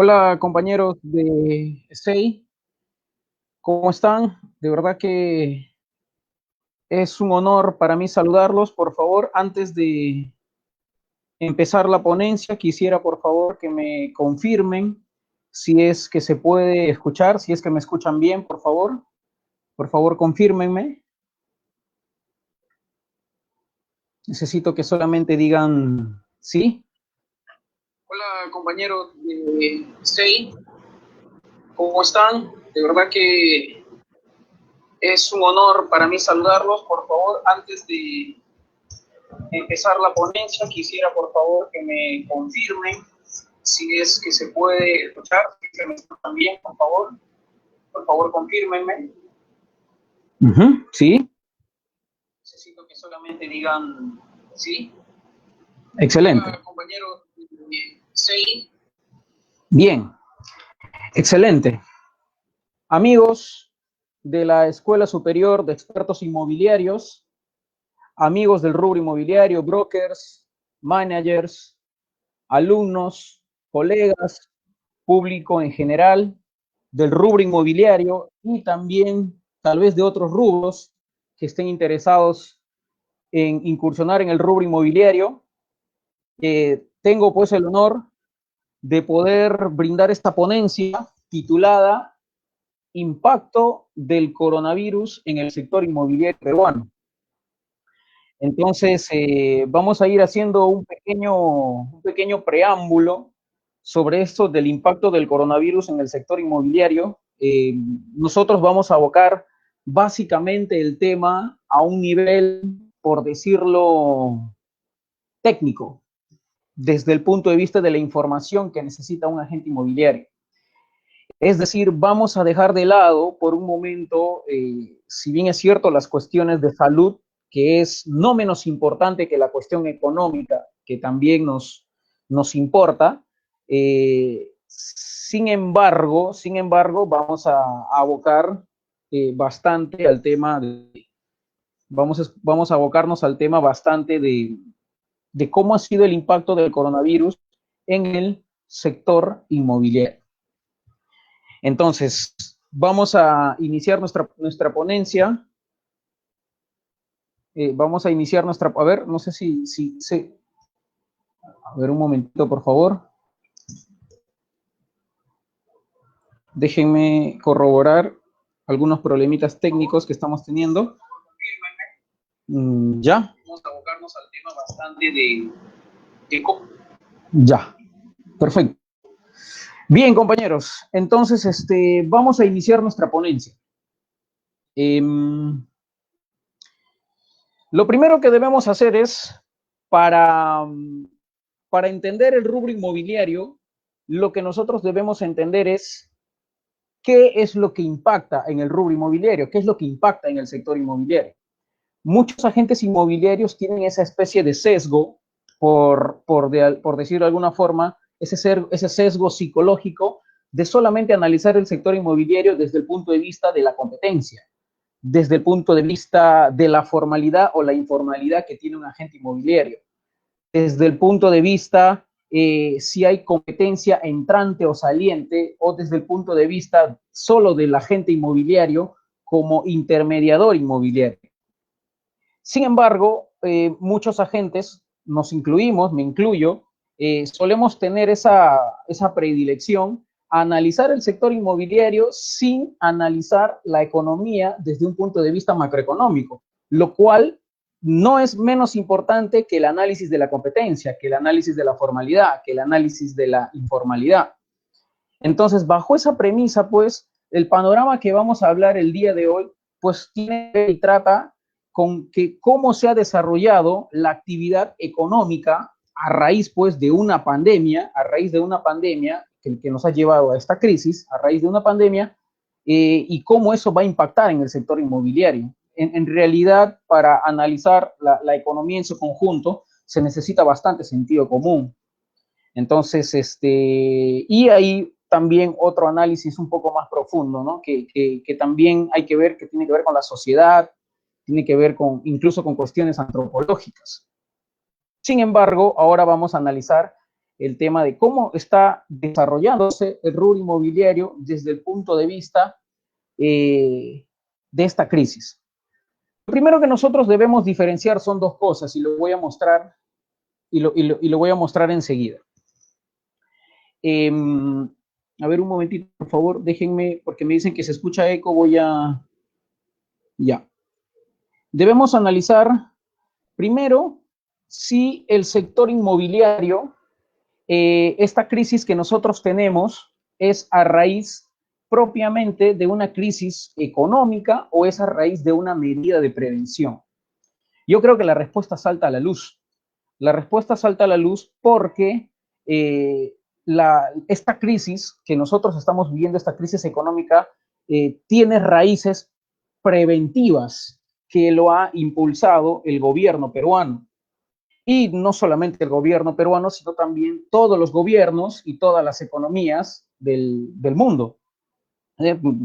Hola compañeros de SEI, ¿cómo están? De verdad que es un honor para mí saludarlos. Por favor, antes de empezar la ponencia, quisiera por favor que me confirmen si es que se puede escuchar, si es que me escuchan bien, por favor. Por favor, confírmenme. Necesito que solamente digan sí. Hola compañeros de SEI, ¿cómo están? De verdad que es un honor para mí saludarlos. Por favor, antes de empezar la ponencia, quisiera por favor que me confirmen si es que se puede escuchar, si es que me escuchan bien, por favor. Por favor, confírmenme. Sí. Necesito que solamente digan sí. Excelente. Hola, compañeros. Sí. Bien. Excelente. Amigos de la Escuela Superior de Expertos Inmobiliarios, amigos del rubro inmobiliario, brokers, managers, alumnos, colegas, público en general del rubro inmobiliario y también tal vez de otros rubros que estén interesados en incursionar en el rubro inmobiliario. Tengo pues el honor de poder brindar esta ponencia titulada Impacto del coronavirus en el sector inmobiliario peruano. Entonces, vamos a ir haciendo un pequeño preámbulo sobre esto del impacto del coronavirus en el sector inmobiliario. Nosotros vamos a abocar básicamente el tema a un nivel, por decirlo, técnico, desde el punto de vista de la información que necesita un agente inmobiliario. Es decir, vamos a dejar de lado por un momento, si bien es cierto, las cuestiones de salud, que es no menos importante que la cuestión económica, que también nos importa. Sin embargo, vamos a abocar bastante al tema vamos a abocarnos al tema bastante de cómo ha sido el impacto del coronavirus en el sector inmobiliario. Entonces, vamos a iniciar nuestra ponencia. Vamos a iniciar a ver, no sé si, a ver un momentito, por favor. Déjenme corroborar algunos problemitas técnicos que estamos teniendo. ¿Ya? Vamos a abocarnos al tema bastante de ya, perfecto. Bien, compañeros, entonces vamos a iniciar nuestra ponencia. Lo primero que debemos hacer es, para entender el rubro inmobiliario, lo que nosotros debemos entender es qué es lo que impacta en el rubro inmobiliario, qué es lo que impacta en el sector inmobiliario. Muchos agentes inmobiliarios tienen esa especie de sesgo, por decirlo de alguna forma, ese sesgo psicológico de solamente analizar el sector inmobiliario desde el punto de vista de la competencia, desde el punto de vista de la formalidad o la informalidad que tiene un agente inmobiliario, desde el punto de vista si hay competencia entrante o saliente, o desde el punto de vista solo del agente inmobiliario como intermediador inmobiliario. Sin embargo, muchos agentes, nos incluimos, me incluyo, solemos tener esa predilección a analizar el sector inmobiliario sin analizar la economía desde un punto de vista macroeconómico, lo cual no es menos importante que el análisis de la competencia, que el análisis de la formalidad, que el análisis de la informalidad. Entonces, bajo esa premisa, pues, el panorama que vamos a hablar el día de hoy, pues, tiene y trata con que cómo se ha desarrollado la actividad económica a raíz, pues, de una pandemia, que nos ha llevado a esta crisis, a raíz de una pandemia, y cómo eso va a impactar en el sector inmobiliario. En realidad, para analizar la economía en su conjunto, se necesita bastante sentido común. Entonces, y ahí también otro análisis un poco más profundo, ¿no? Que también hay que ver, que tiene que ver con la sociedad, tiene que ver incluso con cuestiones antropológicas. Sin embargo, ahora vamos a analizar el tema de cómo está desarrollándose el rubro inmobiliario desde el punto de vista de esta crisis. Lo primero que nosotros debemos diferenciar son dos cosas y lo voy a mostrar lo voy a mostrar enseguida. A ver, un momentito, por favor, déjenme, porque me dicen que se escucha eco, voy a... Ya. Debemos analizar primero si el sector inmobiliario, esta crisis que nosotros tenemos, es a raíz propiamente de una crisis económica o es a raíz de una medida de prevención. Yo creo que la respuesta salta a la luz. La respuesta salta a la luz porque esta crisis que nosotros estamos viviendo, esta crisis económica, tiene raíces preventivas que lo ha impulsado el gobierno peruano. Y no solamente el gobierno peruano, sino también todos los gobiernos y todas las economías del mundo.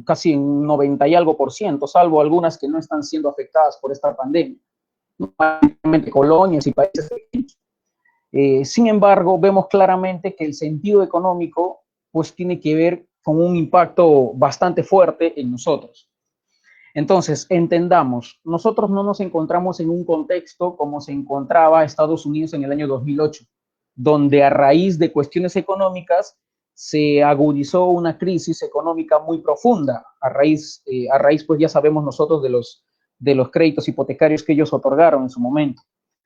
Casi un 90 y algo %, salvo algunas que no están siendo afectadas por esta pandemia. Colonias y países pequeños. Sin embargo, vemos claramente que el sentido económico pues tiene que ver con un impacto bastante fuerte en nosotros. Entonces, entendamos, nosotros no nos encontramos en un contexto como se encontraba Estados Unidos en el año 2008, donde a raíz de cuestiones económicas se agudizó una crisis económica muy profunda, a raíz pues ya sabemos nosotros de los créditos hipotecarios que ellos otorgaron en su momento.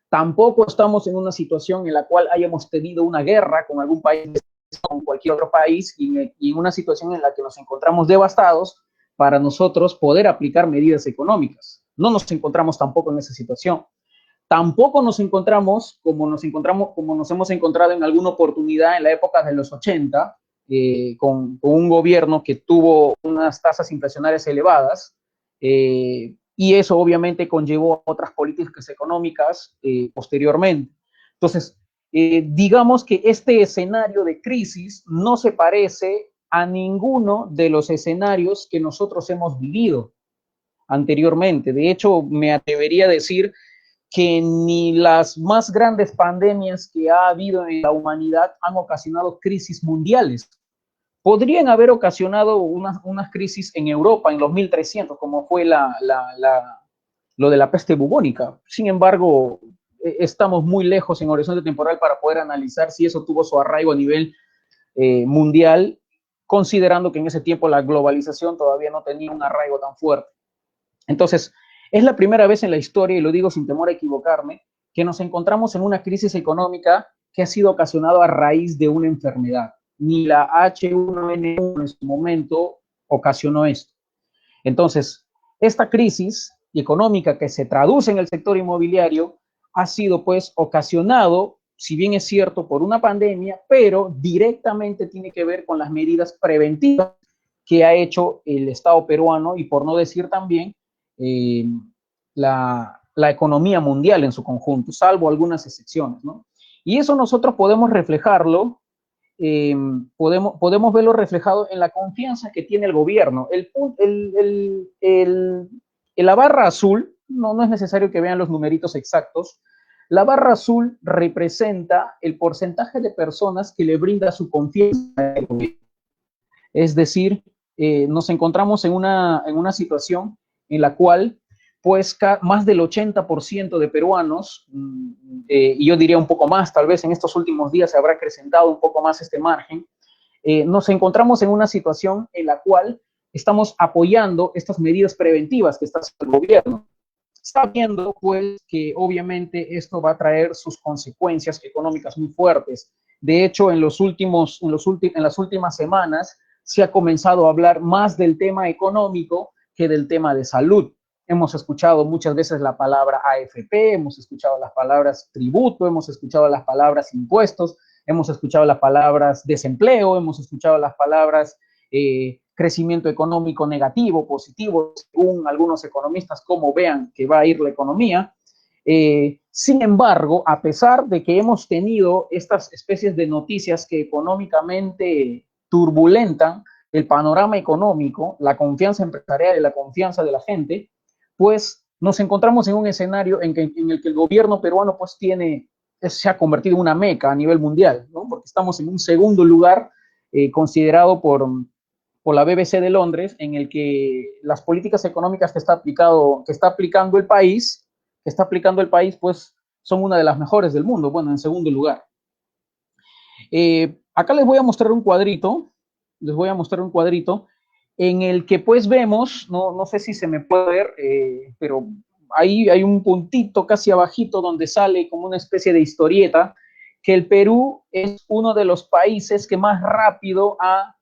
Tampoco estamos en una situación en la cual hayamos tenido una guerra con algún país, con cualquier otro país, y en una situación en la que nos encontramos devastados para nosotros poder aplicar medidas económicas. No nos encontramos tampoco en esa situación. Tampoco nos encontramos como nos hemos encontrado en alguna oportunidad en la época de los 80, con un gobierno que tuvo unas tasas inflacionarias elevadas, y eso obviamente conllevó a otras políticas económicas posteriormente. Entonces, digamos que este escenario de crisis no se parece a ninguno de los escenarios que nosotros hemos vivido anteriormente. De hecho, me atrevería a decir que ni las más grandes pandemias que ha habido en la humanidad han ocasionado crisis mundiales. Podrían haber ocasionado unas crisis en Europa en los 1300, como fue lo de la peste bubónica. Sin embargo, estamos muy lejos en horizonte temporal para poder analizar si eso tuvo su arraigo a nivel mundial, considerando que en ese tiempo la globalización todavía no tenía un arraigo tan fuerte. Entonces, es la primera vez en la historia, y lo digo sin temor a equivocarme, que nos encontramos en una crisis económica que ha sido ocasionada a raíz de una enfermedad. Ni la H1N1 en su momento ocasionó esto. Entonces, esta crisis económica que se traduce en el sector inmobiliario ha sido pues ocasionado, si bien es cierto, por una pandemia, pero directamente tiene que ver con las medidas preventivas que ha hecho el Estado peruano y por no decir también la economía mundial en su conjunto, salvo algunas excepciones, ¿no? Y eso nosotros podemos reflejarlo, podemos verlo reflejado en la confianza que tiene el gobierno. La barra azul, no es necesario que vean los numeritos exactos, la barra azul representa el porcentaje de personas que le brinda su confianza al gobierno. Es decir, nos encontramos en una situación en la cual pues más del 80% de peruanos, y yo diría un poco más, tal vez en estos últimos días se habrá acrecentado un poco más este margen, nos encontramos en una situación en la cual estamos apoyando estas medidas preventivas que está haciendo el gobierno, sabiendo pues que obviamente esto va a traer sus consecuencias económicas muy fuertes. De hecho, en las últimas semanas se ha comenzado a hablar más del tema económico que del tema de salud. Hemos escuchado muchas veces la palabra AFP, hemos escuchado las palabras tributo, hemos escuchado las palabras impuestos, hemos escuchado las palabras desempleo, hemos escuchado las palabras crecimiento económico negativo, positivo, según algunos economistas, cómo vean que va a ir la economía. Sin embargo, a pesar de que hemos tenido estas especies de noticias que económicamente turbulentan el panorama económico, la confianza empresarial y la confianza de la gente, pues nos encontramos en un escenario en el que el gobierno peruano pues se ha convertido en una meca a nivel mundial, ¿no? Porque estamos en un segundo lugar considerado por la BBC de Londres, en el que las políticas económicas que está aplicando el país, pues son una de las mejores del mundo, bueno, en segundo lugar. Acá les voy a mostrar un cuadrito, en el que pues vemos, no sé si se me puede ver, pero ahí hay un puntito casi abajito donde sale como una especie de historieta, que el Perú es uno de los países que más rápido ha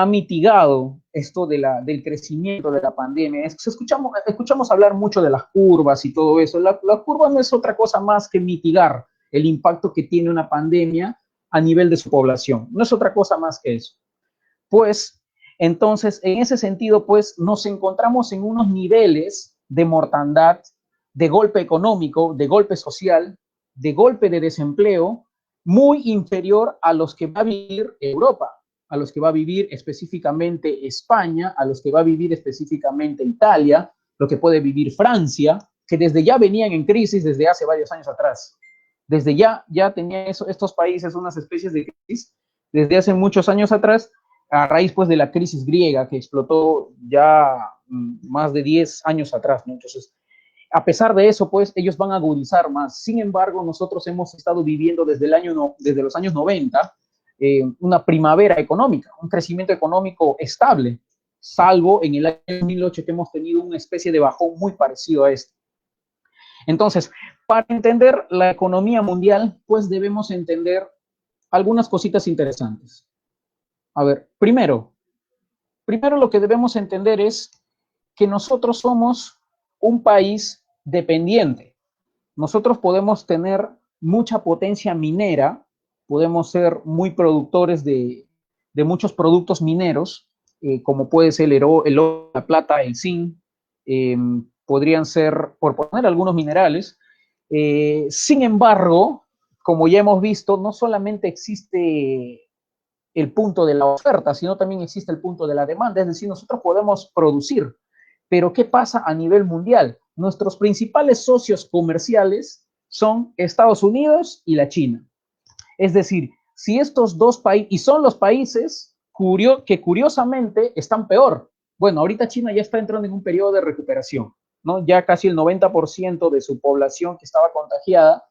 mitigado esto del crecimiento de la pandemia. Escuchamos hablar mucho de las curvas y todo eso. La curva no es otra cosa más que mitigar el impacto que tiene una pandemia a nivel de su población. No es otra cosa más que eso. Pues, entonces, en ese sentido, pues, nos encontramos en unos niveles de mortandad, de golpe económico, de golpe social, de golpe de desempleo, muy inferior a los que va a vivir Europa, a los que va a vivir específicamente España, a los que va a vivir específicamente Italia, lo que puede vivir Francia, que desde ya venían en crisis desde hace varios años atrás. Desde ya tenían estos países unas especies de crisis desde hace muchos años atrás, a raíz pues de la crisis griega que explotó ya más de 10 años atrás, ¿no? Entonces, a pesar de eso, pues ellos van a agudizar más. Sin embargo, nosotros hemos estado viviendo desde los años 90 una primavera económica, un crecimiento económico estable, salvo en el año 2008 que hemos tenido una especie de bajón muy parecido a este. Entonces, para entender la economía mundial, pues debemos entender algunas cositas interesantes. A ver, primero lo que debemos entender es que nosotros somos un país dependiente. Nosotros podemos tener mucha potencia minera, podemos ser muy productores de muchos productos mineros, como puede ser el oro, la plata, el zinc, podrían ser, por poner algunos minerales. Sin embargo, como ya hemos visto, no solamente existe el punto de la oferta, sino también existe el punto de la demanda, es decir, nosotros podemos producir, pero ¿qué pasa a nivel mundial? Nuestros principales socios comerciales son Estados Unidos y la China. Es decir, si estos dos países, y son los países que curiosamente están peor. Bueno, ahorita China ya está entrando en un periodo de recuperación, ¿no? Ya casi el 90% de su población que estaba contagiada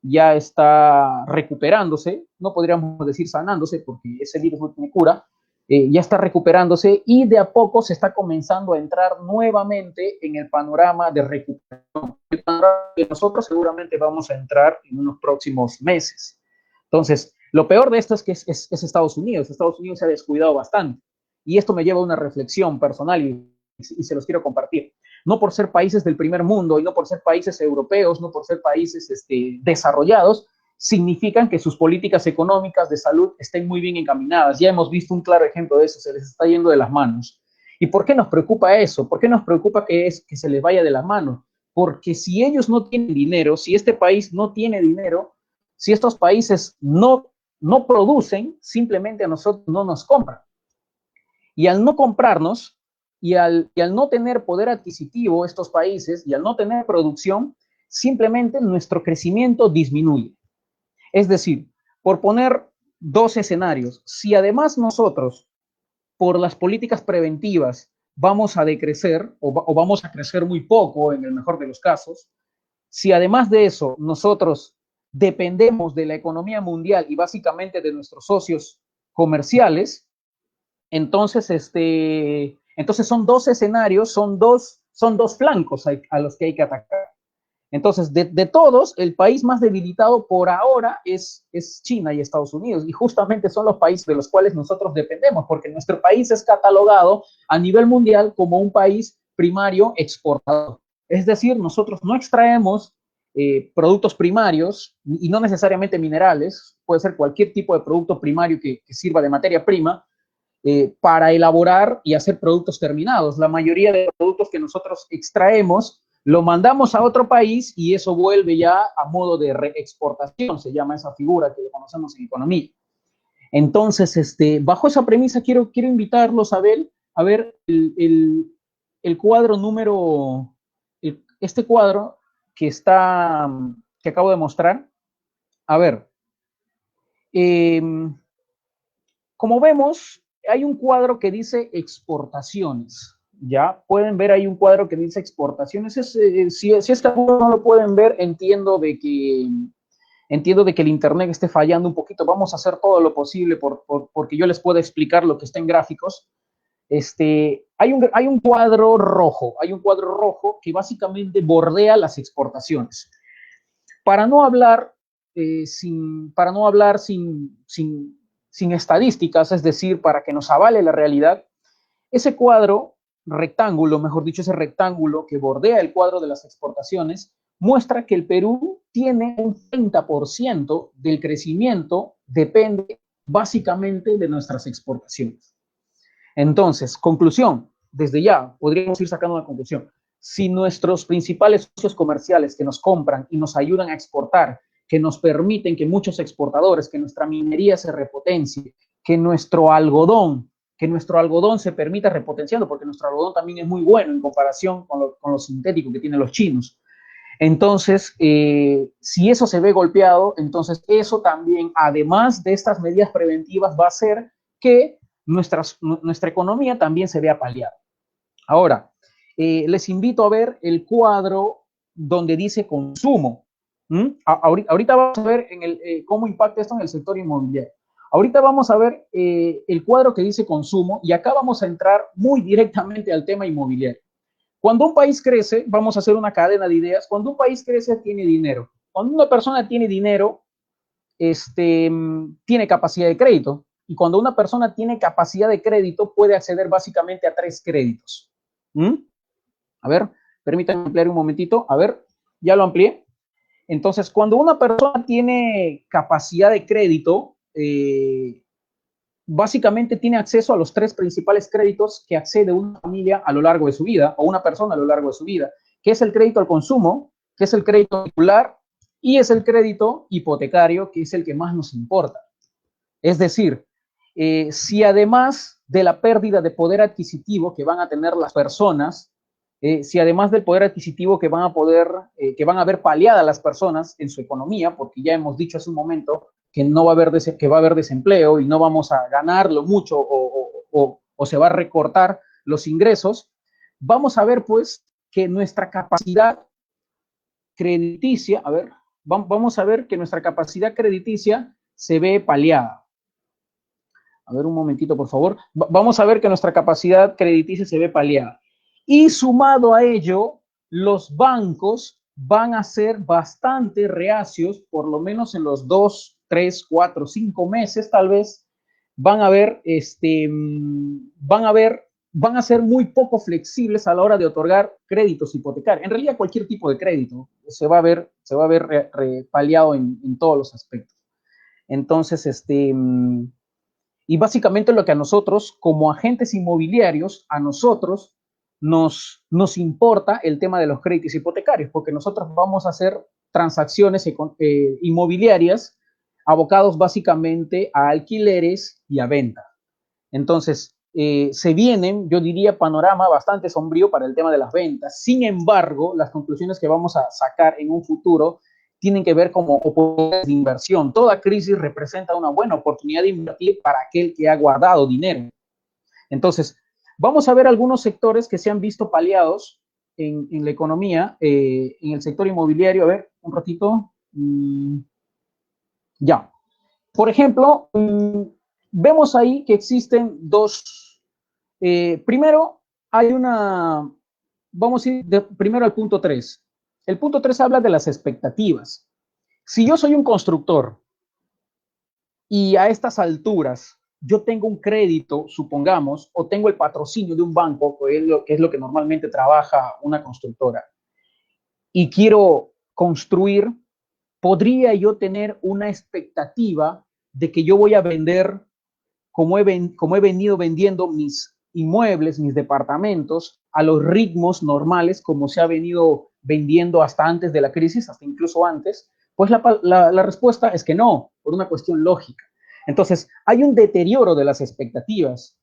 ya está recuperándose, no podríamos decir sanándose porque ese virus no tiene cura, ya está recuperándose y de a poco se está comenzando a entrar nuevamente en el panorama de recuperación, el panorama que nosotros seguramente vamos a entrar en unos próximos meses. Entonces, lo peor de esto es que es Estados Unidos. Estados Unidos se ha descuidado bastante. Y esto me lleva a una reflexión personal y se los quiero compartir. No por ser países del primer mundo y no por ser países europeos, no por ser países desarrollados, significan que sus políticas económicas de salud estén muy bien encaminadas. Ya hemos visto un claro ejemplo de eso, se les está yendo de las manos. ¿Y por qué nos preocupa eso? ¿Por qué nos preocupa que se les vaya de las manos? Porque si ellos no tienen dinero, si este país no tiene dinero, si estos países no producen, simplemente a nosotros no nos compran. Y al no comprarnos, y al no tener poder adquisitivo estos países, y al no tener producción, simplemente nuestro crecimiento disminuye. Es decir, por poner dos escenarios, si además nosotros, por las políticas preventivas, vamos a decrecer o vamos a crecer muy poco en el mejor de los casos, si además de eso nosotros dependemos de la economía mundial y básicamente de nuestros socios comerciales, entonces, entonces son dos escenarios, son dos flancos a los que hay que atacar. Entonces, de todos, el país más debilitado por ahora es China y Estados Unidos, y justamente son los países de los cuales nosotros dependemos, porque nuestro país es catalogado a nivel mundial como un país primario exportador. Es decir, nosotros no extraemos productos primarios, y no necesariamente minerales, puede ser cualquier tipo de producto primario que sirva de materia prima, para elaborar y hacer productos terminados. La mayoría de productos que nosotros extraemos lo mandamos a otro país y eso vuelve ya a modo de reexportación, se llama esa figura que conocemos en economía. Entonces, bajo esa premisa quiero invitarlos a ver el cuadro número, este cuadro que acabo de mostrar. A ver, Como vemos, hay un cuadro que dice exportaciones. Ya pueden ver ahí un cuadro que dice exportaciones. Si es que no lo pueden ver, entiendo de que el internet esté fallando un poquito. Vamos a hacer todo lo posible porque yo les pueda explicar lo que está en gráficos. Hay un cuadro rojo que básicamente bordea las exportaciones. Para no hablar, sin estadísticas, es decir, para que nos avale la realidad, ese cuadro rectángulo, mejor dicho, ese rectángulo que bordea el cuadro de las exportaciones, muestra que el Perú tiene un 30% del crecimiento, depende básicamente de nuestras exportaciones. Entonces, conclusión, desde ya podríamos ir sacando una conclusión. Si nuestros principales socios comerciales que nos compran y nos ayudan a exportar, que nos permiten que muchos exportadores, que nuestra minería se repotencie, que nuestro algodón se permita repotenciando, porque nuestro algodón también es muy bueno en comparación con lo sintético que tienen los chinos. Entonces, si eso se ve golpeado, entonces eso también, además de estas medidas preventivas, va a hacer que nuestra economía también se vea paliada. Ahora, les invito a ver el cuadro donde dice consumo. Ahorita vamos a ver cómo impacta esto en el sector inmobiliario. Ahorita vamos a ver el cuadro que dice consumo y acá vamos a entrar muy directamente al tema inmobiliario. Cuando un país crece, vamos a hacer una cadena de ideas. Cuando un país crece, tiene dinero. Cuando una persona tiene dinero, tiene capacidad de crédito. Y cuando una persona tiene capacidad de crédito, puede acceder básicamente a 3 créditos. A ver, permítanme ampliar un momentito. A ver, ya lo amplié. Entonces, cuando una persona tiene capacidad de crédito, básicamente tiene acceso a los 3 principales créditos que accede una familia a lo largo de su vida, o una persona a lo largo de su vida, que es el crédito al consumo, que es el crédito vehicular, y es el crédito hipotecario, que es el que más nos importa. Es decir, si además de la pérdida de poder adquisitivo que van a tener las personas, si además del poder adquisitivo que van a ver paliada las personas en su economía, porque ya hemos dicho hace un momento que no va a haber que va a haber desempleo y no vamos a ganarlo mucho o se va a recortar los ingresos, vamos a ver pues que nuestra capacidad crediticia, vamos a ver que nuestra capacidad crediticia se ve paliada. A ver, un momentito, por favor. Vamos a ver que nuestra capacidad crediticia se ve paliada. Y sumado a ello, los bancos van a ser bastante reacios, por lo menos en los 2, 3, 4, 5 meses, tal vez, van a ser muy poco flexibles a la hora de otorgar créditos hipotecarios. En realidad, cualquier tipo de crédito se va a ver paliado en todos los aspectos. Entonces, y básicamente lo que a nosotros, como agentes inmobiliarios, a nosotros nos importa el tema de los créditos hipotecarios, porque nosotros vamos a hacer transacciones inmobiliarias abocados básicamente a alquileres y a venta. Entonces, se vienen, yo diría, panorama bastante sombrío para el tema de las ventas. Sin embargo, las conclusiones que vamos a sacar en un futuro tienen que ver como oportunidades de inversión. Toda crisis representa una buena oportunidad de invertir para aquel que ha guardado dinero. Entonces, vamos a ver algunos sectores que se han visto paliados en la economía, en el sector inmobiliario. A ver, un ratito. Ya. Por ejemplo, vemos ahí que existen dos. Primero, vamos a ir primero al punto 3. El punto 3 habla de las expectativas. Si yo soy un constructor y a estas alturas yo tengo un crédito, supongamos, o tengo el patrocinio de un banco, que es lo que normalmente trabaja una constructora, y quiero construir, podría yo tener una expectativa de que yo voy a vender como he venido vendiendo mis inmuebles, mis departamentos, a los ritmos normales como se ha venido vendiendo hasta antes de la crisis, hasta incluso antes, pues la respuesta es que no, por una cuestión lógica. Entonces, hay un deterioro de las expectativas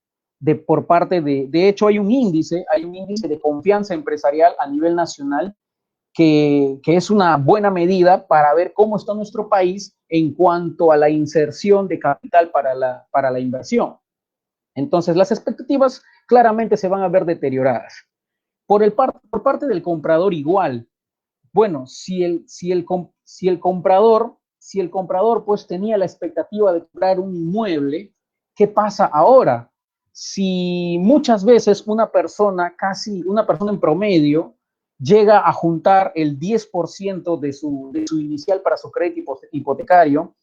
por parte de hecho, hay un índice de confianza empresarial a nivel nacional que es una buena medida para ver cómo está nuestro país en cuanto a la inserción de capital para la inversión. Entonces, las expectativas claramente se van a ver deterioradas. Por parte del comprador igual. Bueno, si el comprador pues tenía la expectativa de comprar un inmueble, ¿qué pasa ahora? Si muchas veces una persona en promedio, llega a juntar el 10% de su inicial para su crédito hipotecario,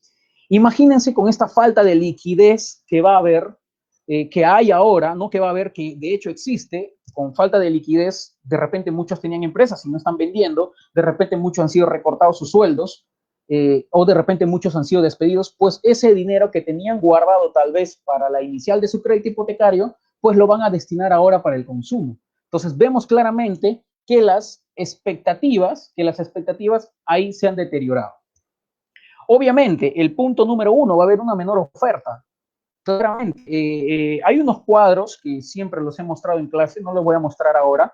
imagínense con esta falta de liquidez que va a haber, que hay ahora, no que va a haber, que de hecho existe, con falta de liquidez, de repente muchos tenían empresas y no están vendiendo, de repente muchos han sido recortados sus sueldos, o de repente muchos han sido despedidos, pues ese dinero que tenían guardado tal vez para la inicial de su crédito hipotecario, pues lo van a destinar ahora para el consumo. Entonces vemos claramente que las expectativas ahí se han deteriorado. Obviamente, el punto número uno, va a haber una menor oferta. Claramente, hay unos cuadros que siempre los he mostrado en clase, no los voy a mostrar ahora,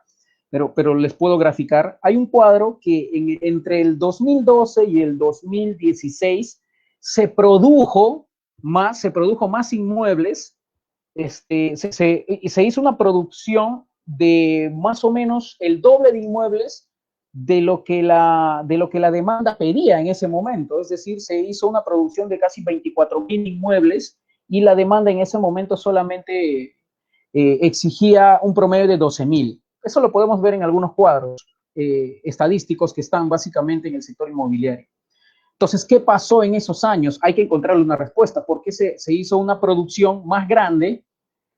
pero les puedo graficar. Hay un cuadro que entre el 2012 y el 2016 se produjo más inmuebles, se hizo una producción de más o menos el doble de inmuebles de lo que la demanda pedía en ese momento. Es decir, se hizo una producción de casi 24.000 inmuebles y la demanda en ese momento solamente exigía un promedio de 12.000. Eso lo podemos ver en algunos cuadros estadísticos que están básicamente en el sector inmobiliario. Entonces, ¿qué pasó en esos años? Hay que encontrarle una respuesta. ¿Por qué se hizo una producción más grande?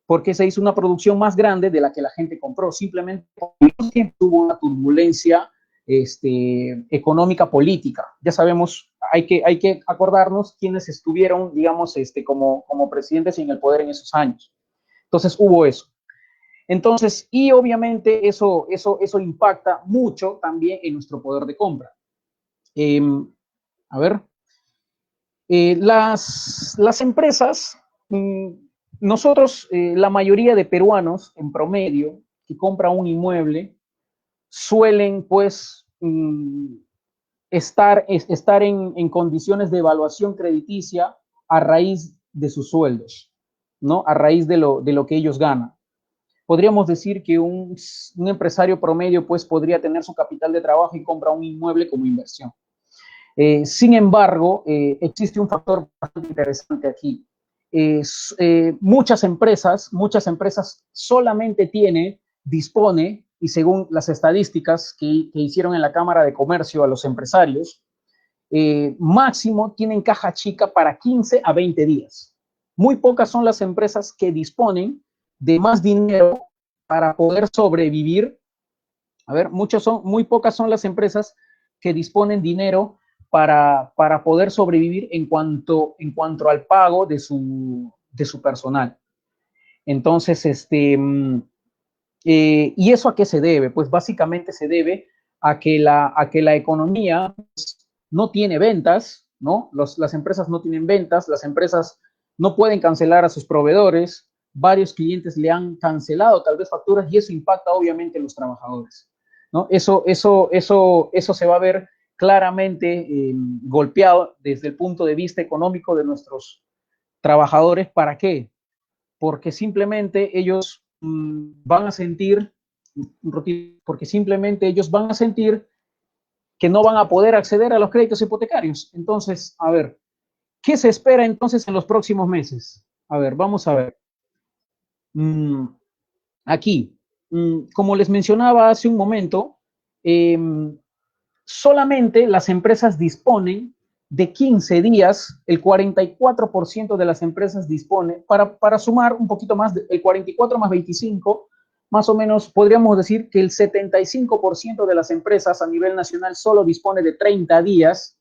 ¿Por qué se hizo una producción más grande de la que la gente compró? Simplemente porque hubo una turbulencia económica política. Ya sabemos, hay que acordarnos quiénes estuvieron, digamos, como presidentes en el poder en esos años. Entonces hubo eso. Entonces, y obviamente eso impacta mucho también en nuestro poder de compra. A ver, las empresas, nosotros, la mayoría de peruanos en promedio que compran un inmueble, suelen pues estar en condiciones de evaluación crediticia a raíz de sus sueldos, ¿no? A raíz de lo que ellos ganan. Podríamos decir que un empresario promedio pues podría tener su capital de trabajo y compra un inmueble como inversión. Sin embargo, existe un factor bastante interesante aquí. Muchas empresas solamente dispone, y según las estadísticas que hicieron en la Cámara de Comercio a los empresarios, máximo tienen caja chica para 15 a 20 días. Muy pocas son las empresas que disponen de más dinero para poder sobrevivir. A ver, muy pocas son las empresas que disponen dinero para poder sobrevivir en cuanto al pago de su personal. Entonces, ¿y eso a qué se debe? Pues básicamente se debe a que la economía no tiene ventas, ¿no? Las empresas no tienen ventas, las empresas no pueden cancelar a sus proveedores, varios clientes le han cancelado tal vez facturas y eso impacta obviamente en los trabajadores, ¿no? Eso se va a ver claramente golpeado desde el punto de vista económico de nuestros trabajadores. ¿Para qué? Porque simplemente ellos van a sentir, que no van a poder acceder a los créditos hipotecarios. Entonces, a ver, ¿qué se espera entonces en los próximos meses? A ver, vamos a ver. Aquí, como les mencionaba hace un momento, solamente las empresas disponen de 15 días, el 44% de las empresas dispone, para sumar un poquito más, el 44 más 25, más o menos podríamos decir que el 75% de las empresas a nivel nacional solo dispone de 30 días,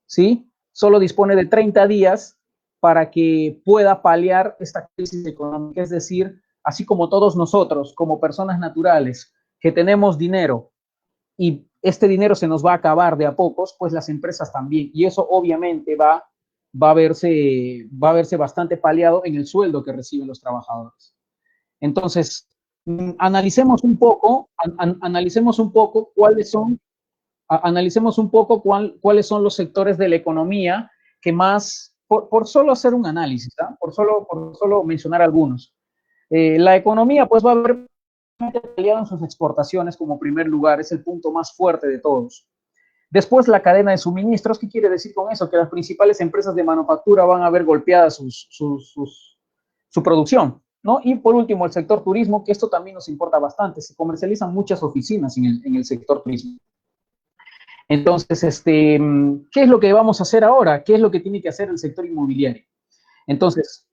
¿sí? Solo dispone de 30 días para que pueda paliar esta crisis económica. Es decir, así como todos nosotros, como personas naturales, que tenemos dinero y este dinero se nos va a acabar de a pocos, pues las empresas también. Y eso obviamente va a verse bastante paliado en el sueldo que reciben los trabajadores. Entonces, analicemos un poco cuáles son. analicemos un poco cuáles son los sectores de la economía que más, por solo hacer un análisis, ¿eh? por solo mencionar algunos. La economía pues va a ver en sus exportaciones como primer lugar, es el punto más fuerte de todos. Después la cadena de suministros, ¿qué quiere decir con eso? Que las principales empresas de manufactura van a ver golpeada su producción, ¿no? Y por último, el sector turismo, que esto también nos importa bastante, se comercializan muchas oficinas en el sector turismo. Entonces, ¿qué es lo que vamos a hacer ahora? ¿Qué es lo que tiene que hacer el sector inmobiliario? Entonces,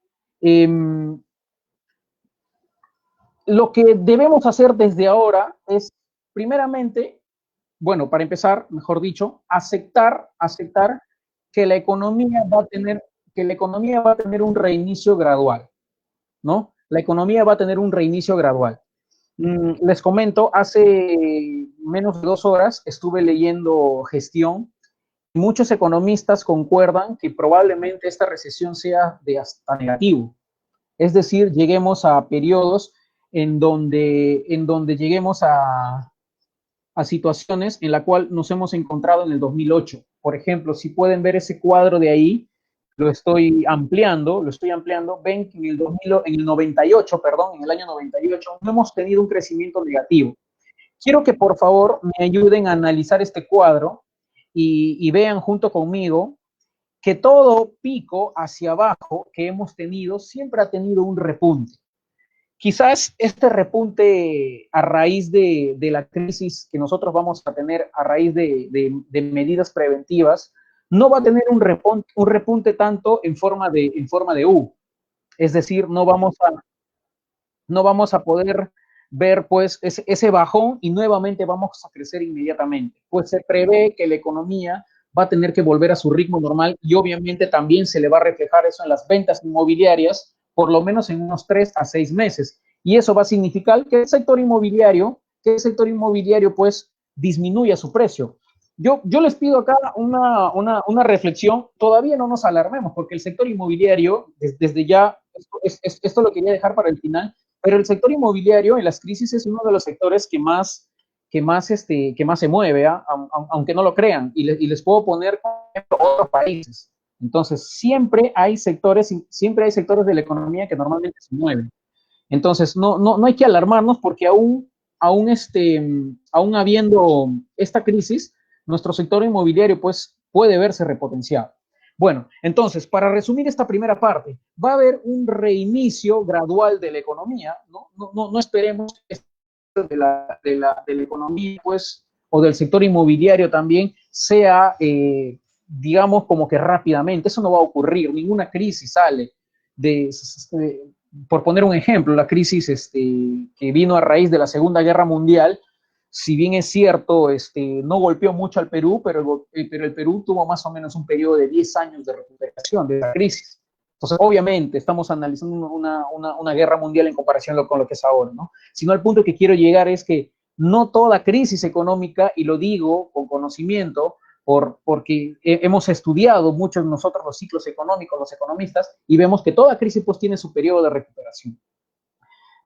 lo que debemos hacer desde ahora es, primeramente, bueno, para empezar, mejor dicho, aceptar que la economía va a tener, un reinicio gradual, ¿no? La economía va a tener un reinicio gradual. Les comento, hace menos de 2 horas estuve leyendo Gestión. Muchos economistas concuerdan que probablemente esta recesión sea de hasta negativo. Es decir, lleguemos a periodos en donde lleguemos a situaciones en la cual nos hemos encontrado en el 2008. Por ejemplo, si pueden ver ese cuadro de ahí, lo estoy ampliando, ven que en el 98, perdón, en el año 98, no hemos tenido un crecimiento negativo. Quiero que por favor me ayuden a analizar este cuadro y vean junto conmigo que todo pico hacia abajo que hemos tenido siempre ha tenido un repunte. Quizás este repunte a raíz de la crisis que nosotros vamos a tener a raíz de medidas preventivas no va a tener un repunte tanto en forma de U. Es decir, no vamos a poder ver pues ese bajón y nuevamente vamos a crecer inmediatamente. Pues se prevé que la economía va a tener que volver a su ritmo normal y obviamente también se le va a reflejar eso en las ventas inmobiliarias, por lo menos en unos 3 a 6 meses. Y eso va a significar que el sector inmobiliario pues disminuya su precio. Yo les pido acá una reflexión, todavía no nos alarmemos, porque el sector inmobiliario, desde ya, esto lo quería dejar para el final, pero el sector inmobiliario en las crisis es uno de los sectores que más se mueve, ¿eh? Aunque no lo crean, y les puedo poner por ejemplo, otros países. Entonces, siempre hay sectores de la economía que normalmente se mueven. Entonces, no hay que alarmarnos porque aún habiendo esta crisis, nuestro sector inmobiliario pues puede verse repotenciado. Bueno, entonces, para resumir esta primera parte, va a haber un reinicio gradual de la economía, no esperemos que de la economía, pues, o del sector inmobiliario también sea, digamos, como que rápidamente. Eso no va a ocurrir, ninguna crisis sale por poner un ejemplo, la crisis que vino a raíz de la Segunda Guerra Mundial, si bien es cierto, no golpeó mucho al Perú, pero el Perú tuvo más o menos un periodo de 10 años de recuperación de la crisis. Entonces, obviamente, estamos analizando una guerra mundial en comparación con lo que es ahora, ¿no? Sino al punto que quiero llegar es que no toda crisis económica, y lo digo con conocimiento, porque hemos estudiado muchos nosotros los ciclos económicos, los economistas, y vemos que toda crisis pues tiene su periodo de recuperación.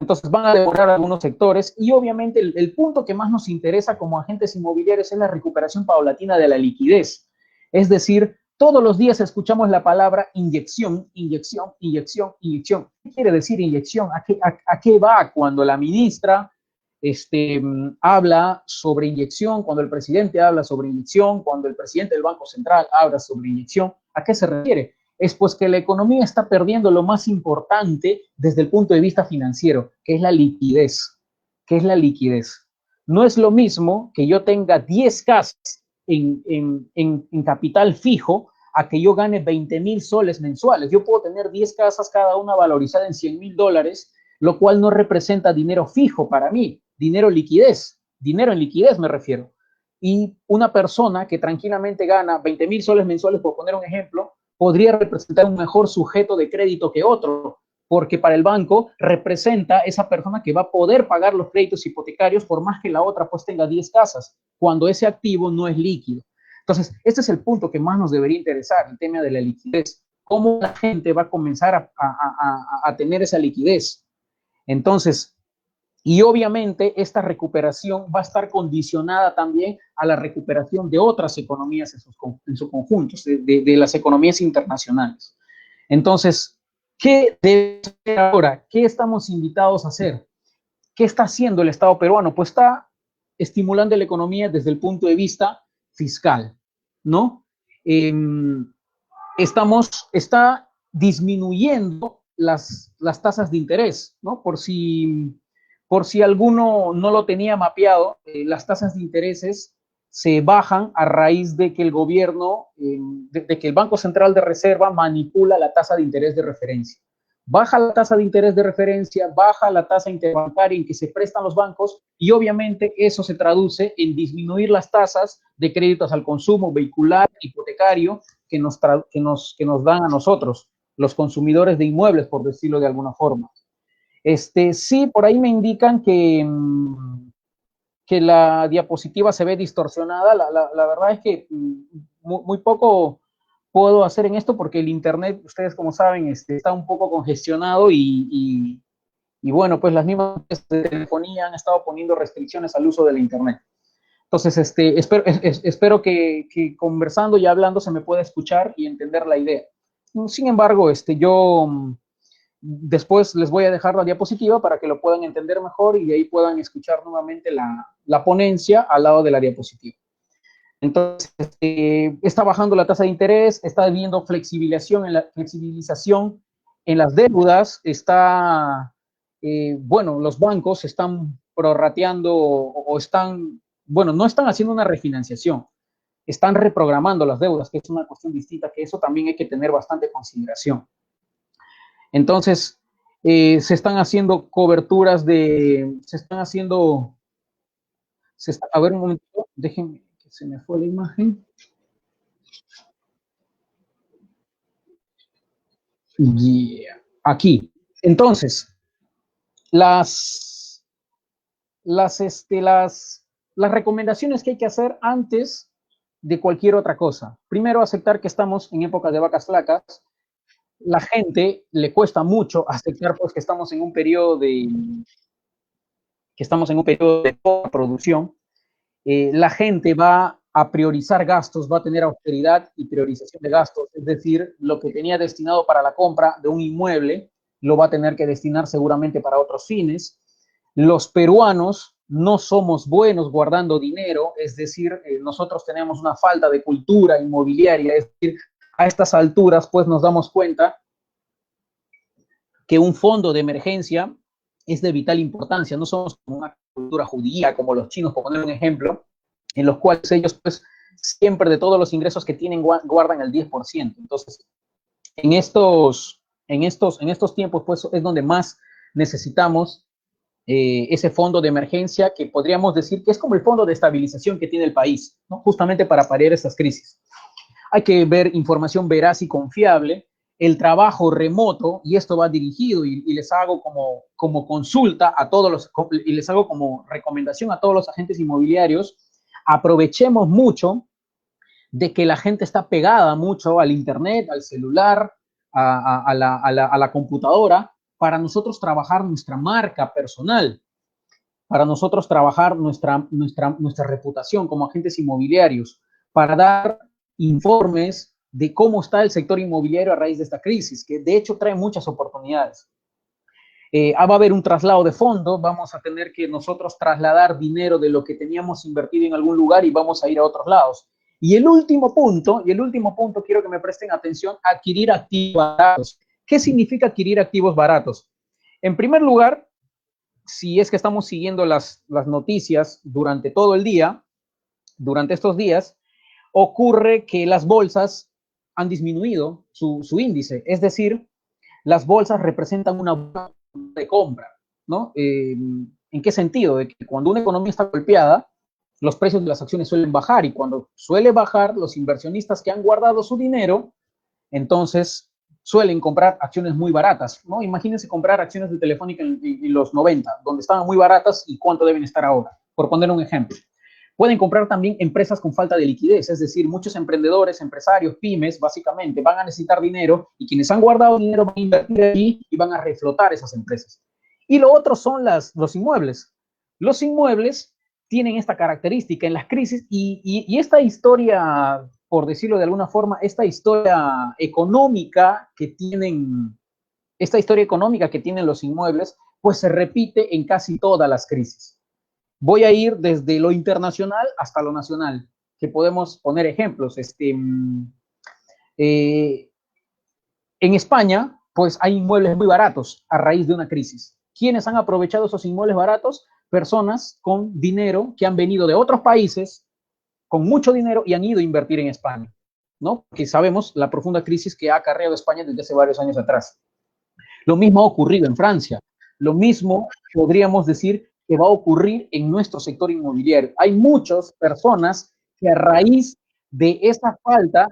Entonces van a devorar algunos sectores y obviamente el punto que más nos interesa como agentes inmobiliarios es la recuperación paulatina de la liquidez. Es decir, todos los días escuchamos la palabra inyección, inyección, inyección, inyección. ¿Qué quiere decir inyección? ¿A qué va cuando la ministra habla sobre inyección, cuando el presidente habla sobre inyección, cuando el presidente del Banco Central habla sobre inyección? ¿A qué se refiere? Es pues que la economía está perdiendo lo más importante desde el punto de vista financiero, que es la liquidez. ¿Qué es la liquidez? No es lo mismo que yo tenga 10 casas en capital fijo a que yo gane 20,000 soles mensuales. Yo puedo tener 10 casas, cada una valorizada en $100,000, lo cual no representa dinero fijo para mí, dinero en liquidez me refiero. Y una persona que tranquilamente gana 20,000 soles mensuales, por poner un ejemplo, podría representar un mejor sujeto de crédito que otro, porque para el banco representa esa persona que va a poder pagar los créditos hipotecarios por más que la otra pues tenga 10 casas, cuando ese activo no es líquido. Entonces, este es el punto que más nos debería interesar, el tema de la liquidez. ¿Cómo la gente va a comenzar a tener esa liquidez? Entonces, Y obviamente esta recuperación va a estar condicionada también a la recuperación de otras economías en su conjunto, de las economías internacionales. Entonces, ¿qué debe hacer ahora? ¿Qué estamos invitados a hacer? ¿Qué está haciendo el Estado peruano? Pues está estimulando la economía desde el punto de vista fiscal, ¿no? Eh, está disminuyendo las tasas de interés, ¿no? Por si alguno no lo tenía mapeado, las tasas de intereses se bajan a raíz de que el gobierno, de que el Banco Central de Reserva manipula la tasa de interés de referencia. Baja la tasa de interés de referencia, baja la tasa interbancaria en que se prestan los bancos y obviamente eso se traduce en disminuir las tasas de créditos al consumo vehicular, hipotecario, que nos dan a nosotros, los consumidores de inmuebles, por decirlo de alguna forma. Sí, por ahí me indican que la diapositiva se ve distorsionada. La verdad es que muy poco puedo hacer en esto porque el internet, ustedes como saben, está un poco congestionado y bueno, pues las mismas de telefonía han estado poniendo restricciones al uso del internet. Entonces, espero que conversando y hablando se me pueda escuchar y entender la idea. Sin embargo, yo después les voy a dejar la diapositiva para que lo puedan entender mejor y de ahí puedan escuchar nuevamente la ponencia al lado de la diapositiva. Entonces, está bajando la tasa de interés, está habiendo flexibilización en las deudas, bueno, los bancos están prorrateando o están, bueno, no están haciendo una refinanciación, están reprogramando las deudas, que es una cuestión distinta, que eso también hay que tener bastante consideración. Entonces, se están haciendo coberturas a ver un momento, déjenme que se me fue la imagen. Yeah. Aquí. Entonces, las, las, este, las recomendaciones que hay que hacer antes de cualquier otra cosa. Primero, aceptar que estamos en época de vacas flacas. La gente le cuesta mucho aceptar pues, que estamos en un periodo de producción. La gente va a priorizar gastos, va a tener austeridad y priorización de gastos, es decir, lo que tenía destinado para la compra de un inmueble lo va a tener que destinar seguramente para otros fines. Los peruanos no somos buenos guardando dinero, es decir, nosotros tenemos una falta de cultura inmobiliaria, es decir, a estas alturas pues nos damos cuenta que un fondo de emergencia es de vital importancia, no somos como una cultura judía, como los chinos, por poner un ejemplo, en los cuales ellos pues siempre de todos los ingresos que tienen guardan el 10%. Entonces, en estos tiempos pues es donde más necesitamos ese fondo de emergencia que podríamos decir que es como el fondo de estabilización que tiene el país, ¿no? Justamente para paliar estas crisis. Hay que ver información veraz y confiable, el trabajo remoto, y esto va dirigido y les hago como consulta a todos los, y les hago como recomendación a todos los agentes inmobiliarios, aprovechemos mucho de que la gente está pegada mucho al internet, al celular, a la computadora, para nosotros trabajar nuestra marca personal, para nosotros trabajar nuestra reputación como agentes inmobiliarios, para dar informes de cómo está el sector inmobiliario a raíz de esta crisis, que de hecho trae muchas oportunidades. Va a haber un traslado de fondos, vamos a tener que nosotros trasladar dinero de lo que teníamos invertido en algún lugar y vamos a ir a otros lados. Y el último punto, quiero que me presten atención, adquirir activos baratos. ¿Qué significa adquirir activos baratos? En primer lugar, si es que estamos siguiendo las noticias durante todo el día, durante estos días, ocurre que las bolsas han disminuido su índice, es decir, las bolsas representan una de compra, ¿no? ¿En qué sentido? De que cuando una economía está golpeada, los precios de las acciones suelen bajar y cuando suele bajar, los inversionistas que han guardado su dinero, entonces suelen comprar acciones muy baratas, ¿no? Imagínense comprar acciones de Telefónica en los 90, donde estaban muy baratas y cuánto deben estar ahora, por poner un ejemplo. Pueden comprar también empresas con falta de liquidez, es decir, muchos emprendedores, empresarios, pymes, básicamente, van a necesitar dinero y quienes han guardado dinero van a invertir allí y van a reflotar esas empresas. Y lo otro son los inmuebles. Los inmuebles tienen esta característica en las crisis y esta historia, por decirlo de alguna forma, esta historia económica que tienen los inmuebles, pues se repite en casi todas las crisis. Voy a ir desde lo internacional hasta lo nacional, que podemos poner ejemplos. Eh, en España, pues hay inmuebles muy baratos a raíz de una crisis. ¿Quiénes han aprovechado esos inmuebles baratos? Personas con dinero que han venido de otros países con mucho dinero y han ido a invertir en España, ¿no? Que sabemos la profunda crisis que ha acarreado España desde hace varios años atrás. Lo mismo ha ocurrido en Francia. Lo mismo podríamos decir que va a ocurrir en nuestro sector inmobiliario. Hay muchas personas que a raíz de esa falta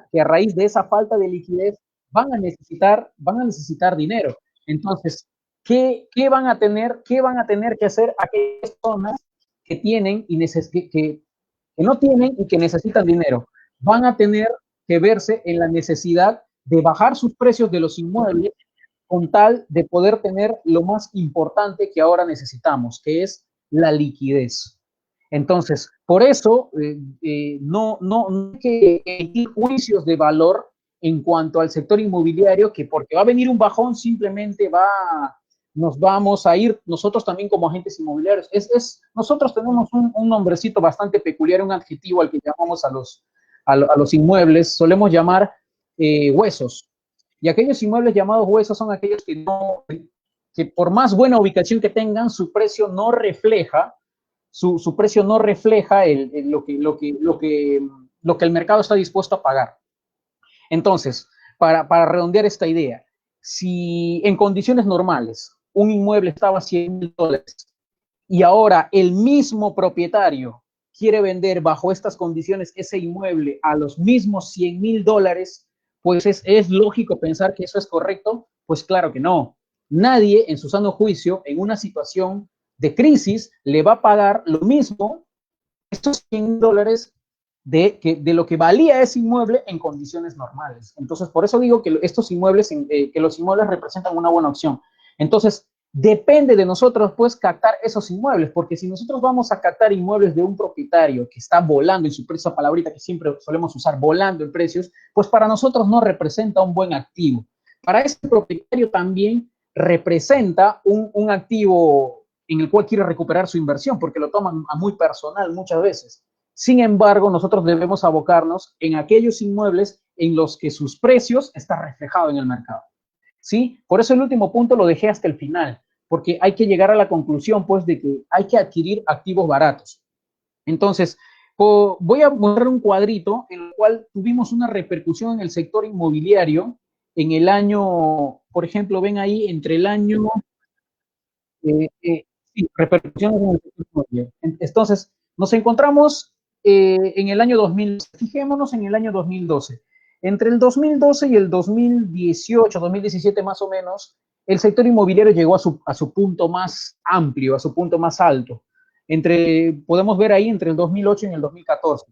de liquidez van a necesitar dinero. Entonces, ¿qué van a tener que hacer aquellas personas que tienen y que no tienen y que necesitan dinero? Van a tener que verse en la necesidad de bajar sus precios de los inmuebles con tal de poder tener lo más importante que ahora necesitamos, que es la liquidez. Entonces, por eso no hay que emitir juicios de valor en cuanto al sector inmobiliario, que porque va a venir un bajón simplemente nos vamos a ir nosotros también como agentes inmobiliarios. Nosotros tenemos un nombrecito bastante peculiar, un adjetivo al que llamamos a los inmuebles, solemos llamar huesos. Y aquellos inmuebles llamados huesos son aquellos que por más buena ubicación que tengan, su precio no refleja, su precio no refleja lo que el mercado está dispuesto a pagar. Entonces, para redondear esta idea, si en condiciones normales un inmueble estaba a $100,000 y ahora el mismo propietario quiere vender bajo estas condiciones ese inmueble a los mismos $100,000, pues es lógico pensar que eso es correcto. Pues claro que no. Nadie en su sano juicio, en una situación de crisis, le va a pagar lo mismo, estos $100,000 de lo que valía ese inmueble en condiciones normales. Entonces, por eso digo que que los inmuebles representan una buena opción. Entonces, depende de nosotros, pues, captar esos inmuebles, porque si nosotros vamos a captar inmuebles de un propietario que está volando en su precio, esa palabrita que siempre solemos usar, volando en precios, pues para nosotros no representa un buen activo. Para ese propietario también representa un activo en el cual quiere recuperar su inversión, porque lo toman a muy personal muchas veces. Sin embargo, nosotros debemos abocarnos en aquellos inmuebles en los que sus precios están reflejados en el mercado. ¿Sí? Por eso el último punto lo dejé hasta el final, porque hay que llegar a la conclusión, pues, de que hay que adquirir activos baratos. Entonces, voy a mostrar un cuadrito en el cual tuvimos una repercusión en el sector inmobiliario en el año, por ejemplo, ven ahí, entre el año sí, repercusiones en el sector inmobiliario. Entonces, nos encontramos en el año 2000, fijémonos en el año 2012. Entre el 2012 y el 2018, 2017 más o menos, el sector inmobiliario llegó a su punto más amplio, a su punto más alto. Podemos ver ahí entre el 2008 y el 2014.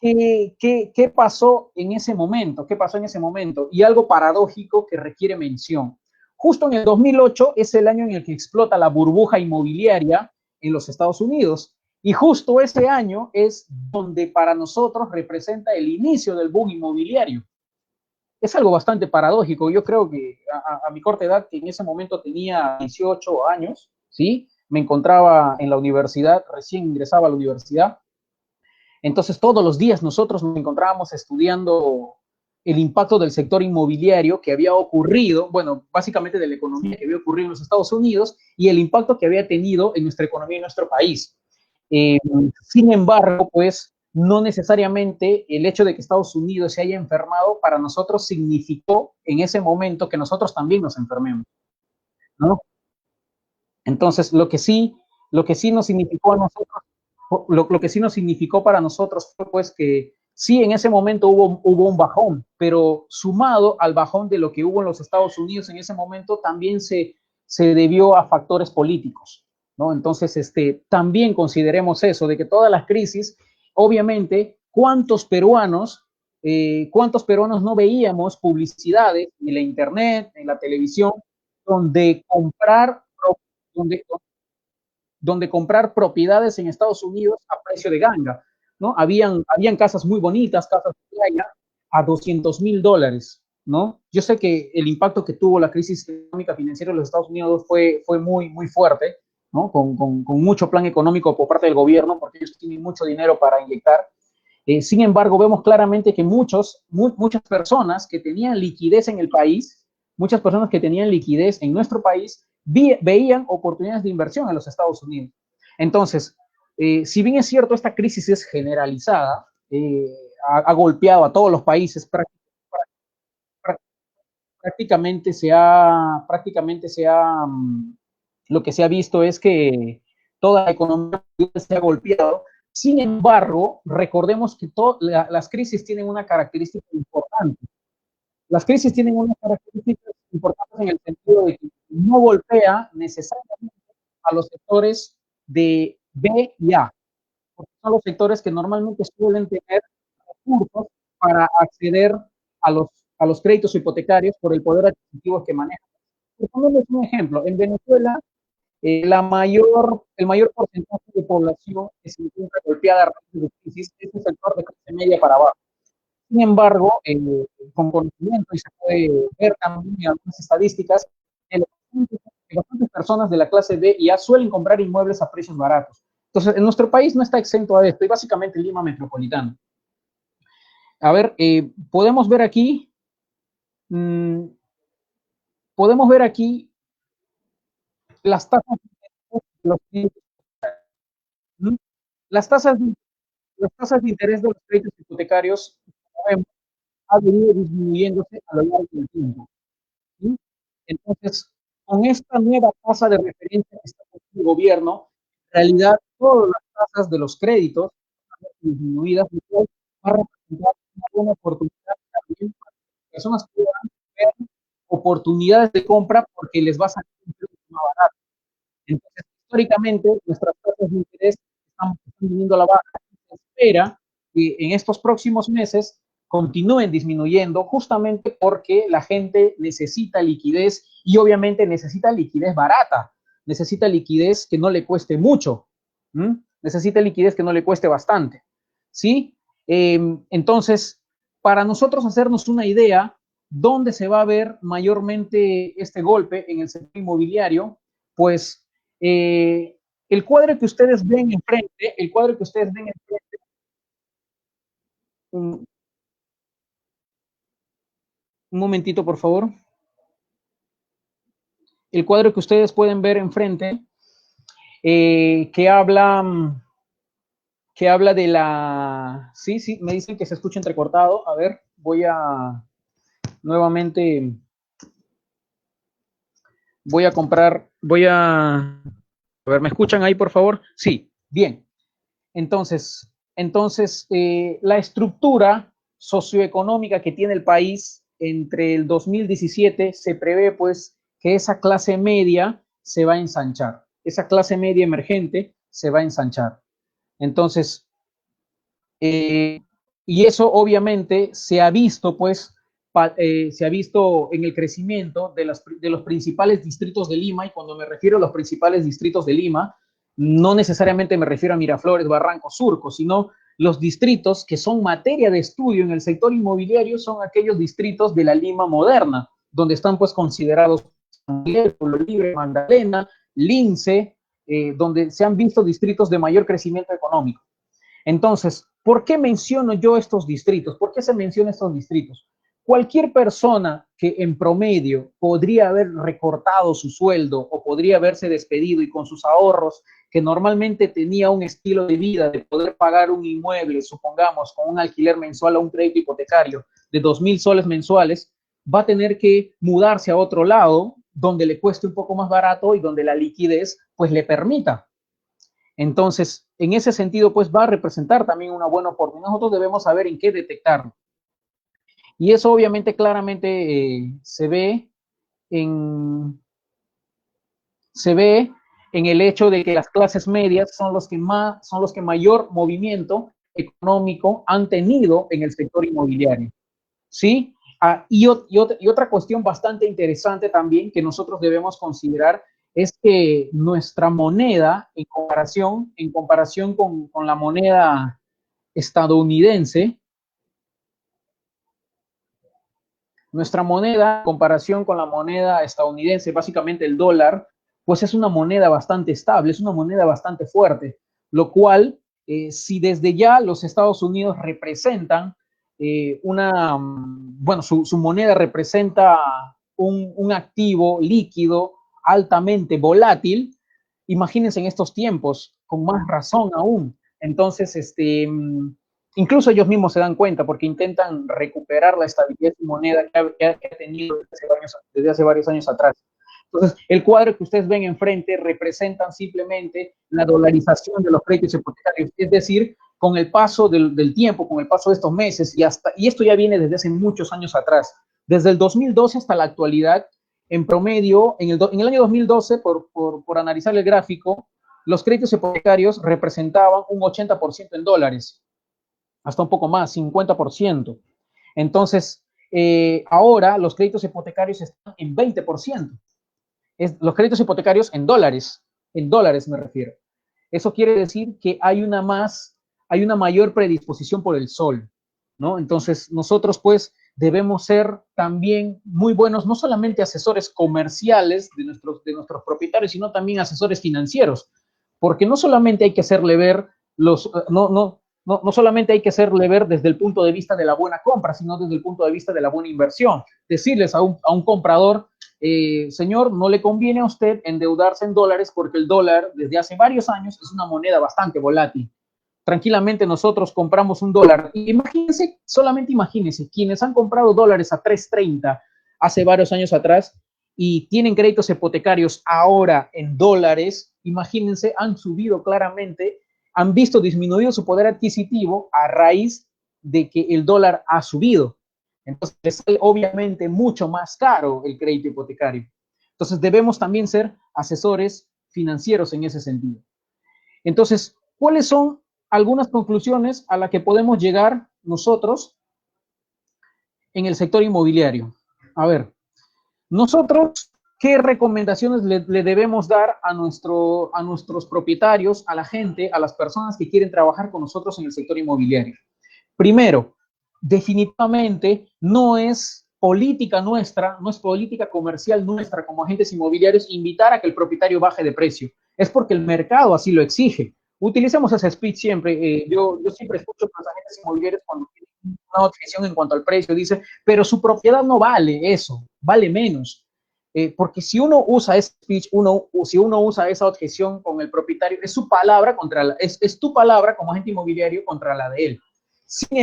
¿Qué pasó en ese momento? ¿Qué pasó en ese momento? Y algo paradójico que requiere mención. Justo en el 2008 es el año en el que explota la burbuja inmobiliaria en los Estados Unidos. Y justo ese año es donde para nosotros representa el inicio del boom inmobiliario. Es algo bastante paradójico. Yo creo que a mi corta edad, que en ese momento tenía 18 años, ¿sí? Me encontraba en la universidad, recién ingresaba a la universidad. Entonces, todos los días nosotros nos encontrábamos estudiando el impacto del sector inmobiliario que había ocurrido, bueno, básicamente de la economía que había ocurrido en los Estados Unidos y el impacto que había tenido en nuestra economía y nuestro país. Sin embargo, pues, no necesariamente el hecho de que Estados Unidos se haya enfermado para nosotros significó en ese momento que nosotros también nos enfermemos, ¿no? Entonces, lo que sí nos significó a nosotros, lo que sí nos significó para nosotros fue pues que sí, en ese momento hubo un bajón, pero sumado al bajón de lo que hubo en los Estados Unidos en ese momento, también se debió a factores políticos, ¿no? Entonces, también consideremos eso, de que todas las crisis, obviamente, cuántos peruanos no veíamos publicidades en la internet, en la televisión, donde comprar donde, donde comprar propiedades en Estados Unidos a precio de ganga, ¿no? Habían casas muy bonitas, casas de playa, a $200,000, ¿no? Yo sé que el impacto que tuvo la crisis económica financiera en los Estados Unidos fue muy, muy fuerte, ¿no? Con mucho plan económico por parte del gobierno, porque ellos tienen mucho dinero para inyectar. Sin embargo, vemos claramente que muchas personas que tenían liquidez en el país, muchas personas que tenían liquidez en nuestro país, veían oportunidades de inversión en los Estados Unidos. Entonces, si bien es cierto, esta crisis es generalizada, ha golpeado a todos los países, lo que se ha visto es que toda la economía se ha golpeado. Sin embargo, recordemos que las crisis tienen una característica importante. Las crisis tienen unas características importantes en el sentido de que no golpea necesariamente a los sectores de B y A, porque son los sectores que normalmente suelen tener recursos para acceder a los, a los créditos hipotecarios por el poder adquisitivo que manejan. Pongamos un ejemplo, en Venezuela el mayor porcentaje de población que se encuentra golpeada a raíz de crisis es el sector de clase media para abajo. Sin embargo, con conocimiento, y se puede ver también en algunas estadísticas, que bastantes personas de la clase B y A suelen comprar inmuebles a precios baratos. Entonces, en nuestro país no está exento a esto, y básicamente Lima metropolitano. A ver, mmm, podemos ver aquí las tasas de los créditos. Las tasas, las tasas de interés de los créditos hipotecarios, como vemos, ha venido disminuyéndose a lo largo del tiempo. ¿Sí? Entonces, con esta nueva tasa de referencia que está haciendo el gobierno, en realidad todas las tasas de los créditos disminuidas va a representar una buena oportunidad también para que las personas puedan ver oportunidades de compra porque les va a salir un precio más barato. Entonces, históricamente, nuestras tasas de interés están viniendo a la baja y se espera que en estos próximos meses continúen disminuyendo justamente porque la gente necesita liquidez y obviamente necesita liquidez barata, necesita liquidez que no le cueste mucho, necesita liquidez que no le cueste bastante, ¿sí? Entonces, para nosotros hacernos una idea dónde se va a ver mayormente este golpe en el sector inmobiliario, pues el cuadro que ustedes ven enfrente, un, un momentito por favor, el cuadro que ustedes pueden ver enfrente, eh, que habla, que habla de la, sí, me dicen que se escucha entrecortado, a ver, nuevamente, a ver, ¿me escuchan ahí por favor? Sí, bien. Entonces la estructura socioeconómica que tiene el país entre el 2017 se prevé pues que esa clase media se va a ensanchar, esa clase media emergente se va a ensanchar. Entonces, y eso obviamente se ha visto pues se ha visto en el crecimiento de los principales distritos de Lima, y cuando me refiero a los principales distritos de Lima, no necesariamente me refiero a Miraflores, Barranco, Surco, sino los distritos que son materia de estudio en el sector inmobiliario son aquellos distritos de la Lima moderna, donde están pues considerados San Miguel, Pueblo Libre, Magdalena, Lince, donde se han visto distritos de mayor crecimiento económico. Entonces, ¿por qué menciono yo estos distritos? ¿Por qué se menciona estos distritos? Cualquier persona que en promedio podría haber recortado su sueldo o podría haberse despedido y con sus ahorros, que normalmente tenía un estilo de vida de poder pagar un inmueble, supongamos, con un alquiler mensual o un crédito hipotecario de 2,000 soles mensuales, va a tener que mudarse a otro lado donde le cueste un poco más barato y donde la liquidez pues le permita. Entonces, en ese sentido, pues va a representar también una buena oportunidad. Nosotros debemos saber en qué detectarlo. Y eso obviamente claramente en, se ve en el hecho de que las clases medias son los que mayor movimiento económico han tenido en el sector inmobiliario. ¿Sí? Y otra cuestión bastante interesante también que nosotros debemos considerar es que nuestra moneda, en comparación con la moneda estadounidense, nuestra moneda, en comparación con la moneda estadounidense, básicamente el dólar, pues es una moneda bastante estable, es una moneda bastante fuerte, lo cual, si desde ya los Estados Unidos representan bueno, su moneda representa un activo líquido altamente volátil, imagínense en estos tiempos, con más razón aún. Entonces, incluso ellos mismos se dan cuenta porque intentan recuperar la estabilidad de su moneda que ha tenido desde hace varios años atrás. Entonces, el cuadro que ustedes ven enfrente representan simplemente la dolarización de los créditos hipotecarios, es decir, con el paso del tiempo, con el paso de estos meses, y esto ya viene desde hace muchos años atrás, desde el 2012 hasta la actualidad, en promedio, en el año 2012, por analizar el gráfico, los créditos hipotecarios representaban un 80% en dólares, hasta un poco más, 50%. Entonces, ahora los créditos hipotecarios están en 20%. Los créditos hipotecarios en dólares me refiero. Eso quiere decir que hay una mayor predisposición por el sol, ¿no? Entonces, nosotros pues debemos ser también muy buenos, no solamente asesores comerciales de nuestros propietarios, sino también asesores financieros, porque no solamente hay que hacerle ver no solamente hay que hacerle ver desde el punto de vista de la buena compra, sino desde el punto de vista de la buena inversión. Decirles a un comprador, señor, no le conviene a usted endeudarse en dólares porque el dólar desde hace varios años es una moneda bastante volátil. Tranquilamente nosotros compramos un dólar. Imagínense, solamente imagínense, quienes han comprado dólares a 3.30 hace varios años atrás y tienen créditos hipotecarios ahora en dólares, imagínense, han subido claramente, han visto disminuido su poder adquisitivo a raíz de que el dólar ha subido. Entonces, es obviamente mucho más caro el crédito hipotecario. Entonces, debemos también ser asesores financieros en ese sentido. Entonces, ¿cuáles son algunas conclusiones a las que podemos llegar nosotros en el sector inmobiliario? A ver, nosotros, ¿qué recomendaciones le debemos dar a nuestros propietarios, a la gente, a las personas que quieren trabajar con nosotros en el sector inmobiliario? Primero, definitivamente no es política nuestra, no es política comercial nuestra como agentes inmobiliarios invitar a que el propietario baje de precio. Es porque el mercado así lo exige. Utilicemos ese speech siempre. Yo siempre escucho a los agentes inmobiliarios cuando tienen una objeción en cuanto al precio, dice, pero su propiedad no vale eso, vale menos. Porque si uno usa ese speech, si uno usa esa objeción con el propietario, es su palabra es tu palabra como agente inmobiliario contra la de él. Sin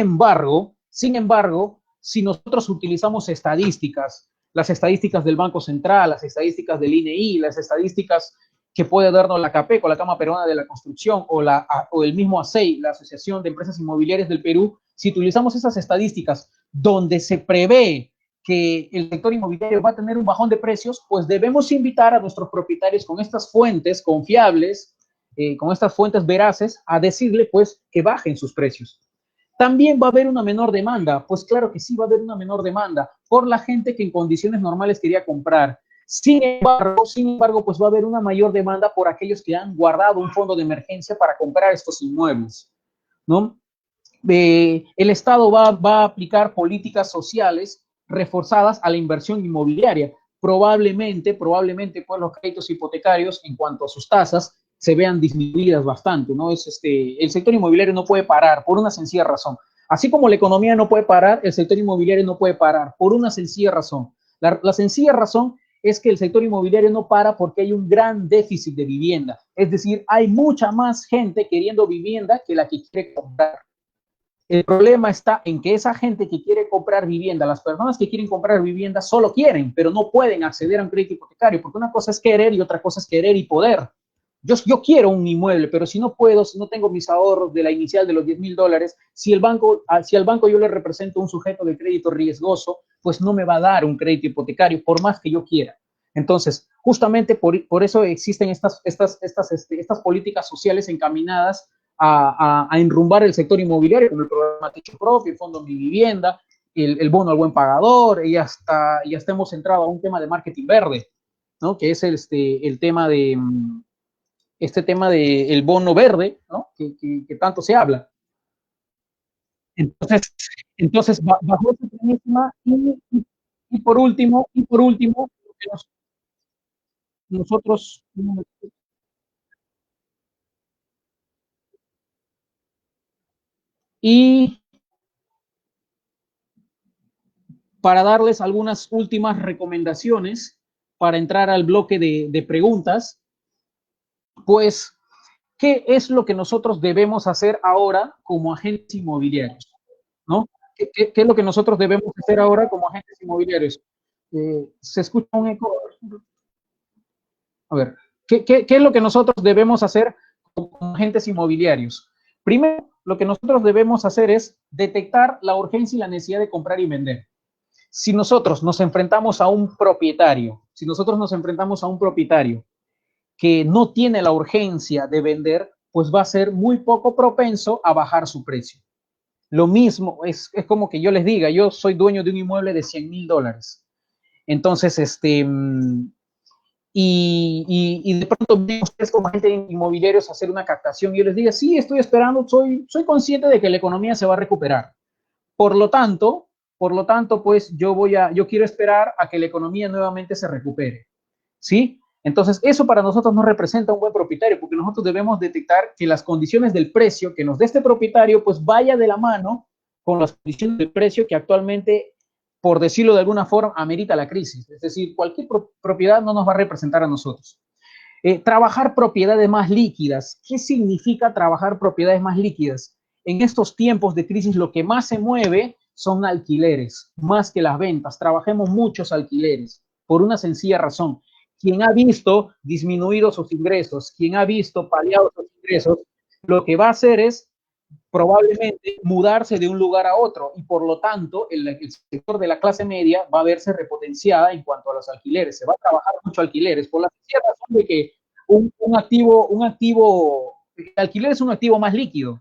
embargo, si nosotros utilizamos estadísticas, las estadísticas del Banco Central, las estadísticas del INEI, las estadísticas que puede darnos la CAPECO, la Cámara Peruana de la Construcción, o el mismo ASEI, la Asociación de Empresas Inmobiliarias del Perú, si utilizamos esas estadísticas donde se prevé que el sector inmobiliario va a tener un bajón de precios, pues debemos invitar a nuestros propietarios con estas fuentes confiables, con estas fuentes veraces, a decirle pues que bajen sus precios. También va a haber una menor demanda, pues claro que sí va a haber una menor demanda por la gente que en condiciones normales quería comprar. Sin embargo, pues va a haber una mayor demanda por aquellos que han guardado un fondo de emergencia para comprar estos inmuebles, ¿no? El Estado va a aplicar políticas sociales reforzadas a la inversión inmobiliaria. Probablemente, pues los créditos hipotecarios en cuanto a sus tasas se vean disminuidas bastante, ¿no? El sector inmobiliario no puede parar por una sencilla razón. Así como la economía no puede parar, el sector inmobiliario no puede parar por una sencilla razón. La sencilla razón es que el sector inmobiliario no para porque hay un gran déficit de vivienda. Es decir, hay mucha más gente queriendo vivienda que la que quiere comprar. El problema está en que esa gente que quiere comprar vivienda, las personas que quieren comprar vivienda solo quieren, pero no pueden acceder a un crédito hipotecario, porque una cosa es querer y otra cosa es querer y poder. Yo quiero un inmueble, pero si no puedo, si no tengo mis ahorros de la inicial de los $10,000, si al banco yo le represento un sujeto de crédito riesgoso, pues no me va a dar un crédito hipotecario, por más que yo quiera. Entonces, justamente por eso existen estas políticas sociales encaminadas a enrumbar el sector inmobiliario, como el programa Techo Propio, el Fondo Mi Vivienda, el bono al buen pagador, y hasta hemos entrado a un tema de marketing verde. ¿no? Que es el tema de este tema del bono verde, ¿no? Que tanto se habla. Entonces, entonces bajo esa premisa y por último, nosotros, y para darles algunas últimas recomendaciones para entrar al bloque de preguntas, pues, ¿qué es lo que nosotros debemos hacer ahora como agentes inmobiliarios? ¿No? ¿Qué es lo que nosotros debemos hacer ahora como agentes inmobiliarios? ¿Se escucha un eco? A ver, ¿qué es lo que nosotros debemos hacer como agentes inmobiliarios? Primero, lo que nosotros debemos hacer es detectar la urgencia y la necesidad de comprar y vender. Si nosotros nos enfrentamos a un propietario, si nosotros nos enfrentamos a un propietario que no tiene la urgencia de vender, pues va a ser muy poco propenso a bajar su precio. Lo mismo, es como que yo les diga, yo soy dueño de un inmueble de $100,000. Entonces, y de pronto vienen ustedes como agentes inmobiliarios a hacer una captación y yo les diga, sí, estoy esperando, soy consciente de que la economía se va a recuperar. Por lo tanto, pues yo quiero esperar a que la economía nuevamente se recupere. ¿Sí? Entonces, eso para nosotros no representa un buen propietario, porque nosotros debemos detectar que las condiciones del precio que nos dé este propietario, pues vaya de la mano con las condiciones del precio que actualmente, por decirlo de alguna forma, amerita la crisis. Es decir, cualquier propiedad no nos va a representar a nosotros. Trabajar propiedades más líquidas. ¿Qué significa trabajar propiedades más líquidas? En estos tiempos de crisis lo que más se mueve son alquileres, más que las ventas. Trabajemos muchos alquileres por una sencilla razón. Quien ha visto disminuidos sus ingresos, quien ha visto paliados sus ingresos, lo que va a hacer es probablemente mudarse de un lugar a otro y por lo tanto el sector de la clase media va a verse repotenciada en cuanto a los alquileres. Se va a trabajar mucho alquileres por la sencilla razón de que el alquiler es un activo más líquido,